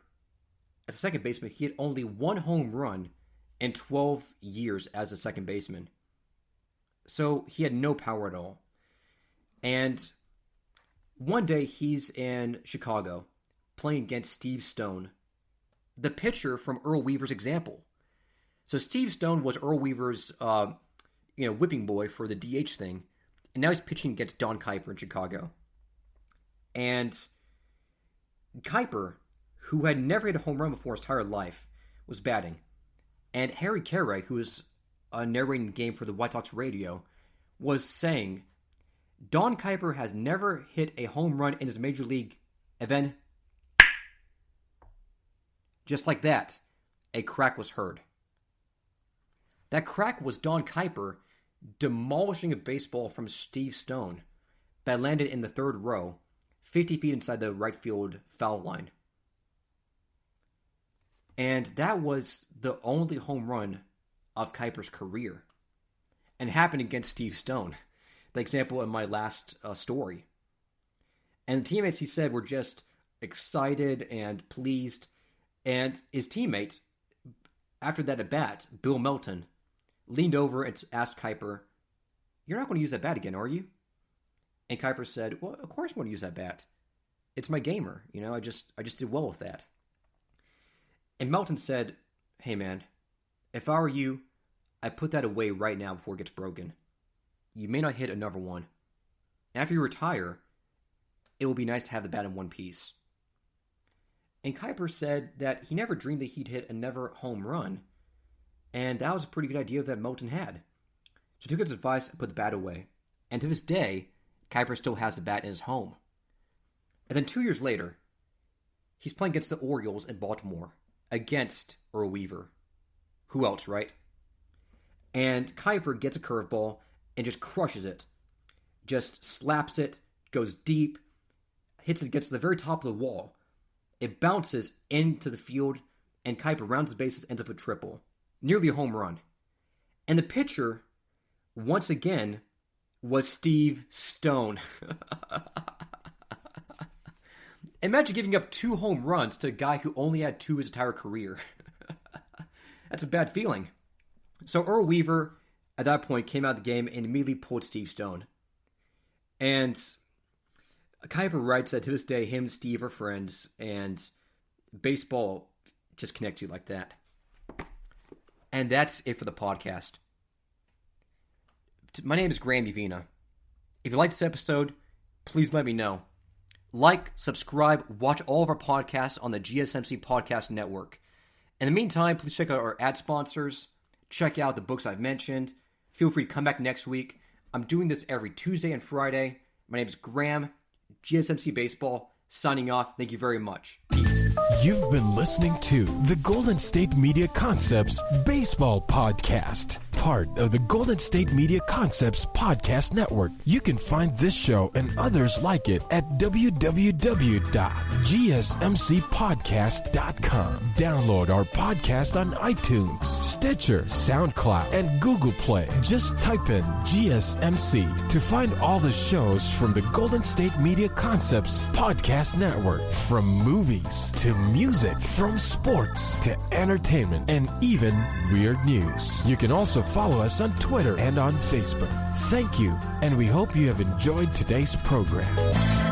as a second baseman, he had only one home run in 12 years as a second baseman. So he had no power at all. And one day he's in Chicago playing against Steve Stone, the pitcher from Earl Weaver's example. So Steve Stone was Earl Weaver's whipping boy for the DH thing, and now he's pitching against Don Kuiper in Chicago. And Kuiper, who had never hit a home run before his entire life, was batting. And Harry Carey, who was narrating the game for the White Sox radio, was saying, Don Kuiper has never hit a home run in his major league event. Just like that, a crack was heard. That crack was Don Kuiper demolishing a baseball from Steve Stone that landed in the third row, 50 feet inside the right field foul line. And that was the only home run of Kuiper's career. And happened against Steve Stone, the example in my last story. And the teammates, he said, were just excited and pleased. And his teammate, after that at bat, Bill Melton, leaned over and asked Kuiper, "You're not going to use that bat again, are you?" And Kuiper said, "Well, of course I'm going to use that bat. It's my gamer. I just did well with that." And Melton said, "Hey man, if I were you, I'd put that away right now before it gets broken. You may not hit another one. After you retire, it will be nice to have the bat in one piece." And Kuiper said that he never dreamed that he'd hit another home run, and that was a pretty good idea that Melton had. So he took his advice and put the bat away. And to this day, Kuiper still has the bat in his home. And then 2 years later, he's playing against the Orioles in Baltimore, against Earl Weaver. Who else, right? And Kuiper gets a curveball and just crushes it. Just slaps it, goes deep, hits it against the very top of the wall. It bounces into the field, and Kuiper rounds the bases, ends up a triple. Nearly a home run. And the pitcher, once again, was Steve Stone. Imagine giving up 2 home runs to a guy who only had 2 his entire career. That's a bad feeling. So Earl Weaver, at that point, came out of the game and immediately pulled Steve Stone. And Kuiper writes that to this day, him and Steve are friends, and baseball just connects you like that. And that's it for the podcast. My name is Llivina. If you like this episode, please let me know. Like, subscribe, watch all of our podcasts on the GSMC Podcast Network. In the meantime, please check out our ad sponsors. Check out the books I've mentioned. Feel free to come back next week. I'm doing this every Tuesday and Friday. My name is Graham, GSMC Baseball, signing off. Thank you very much. Peace. You've been listening to the Golden State Media Concepts Baseball Podcast, part of the Golden State Media Concepts Podcast Network. You can find this show and others like it at www.gsmcpodcast.com. Download our podcast on iTunes, Stitcher, SoundCloud, and Google Play. Just type in GSMC to find all the shows from the Golden State Media Concepts Podcast Network, from movies to music, from sports to entertainment, and even weird news. You can also follow us on Twitter and on Facebook. Thank you, and we hope you have enjoyed today's program.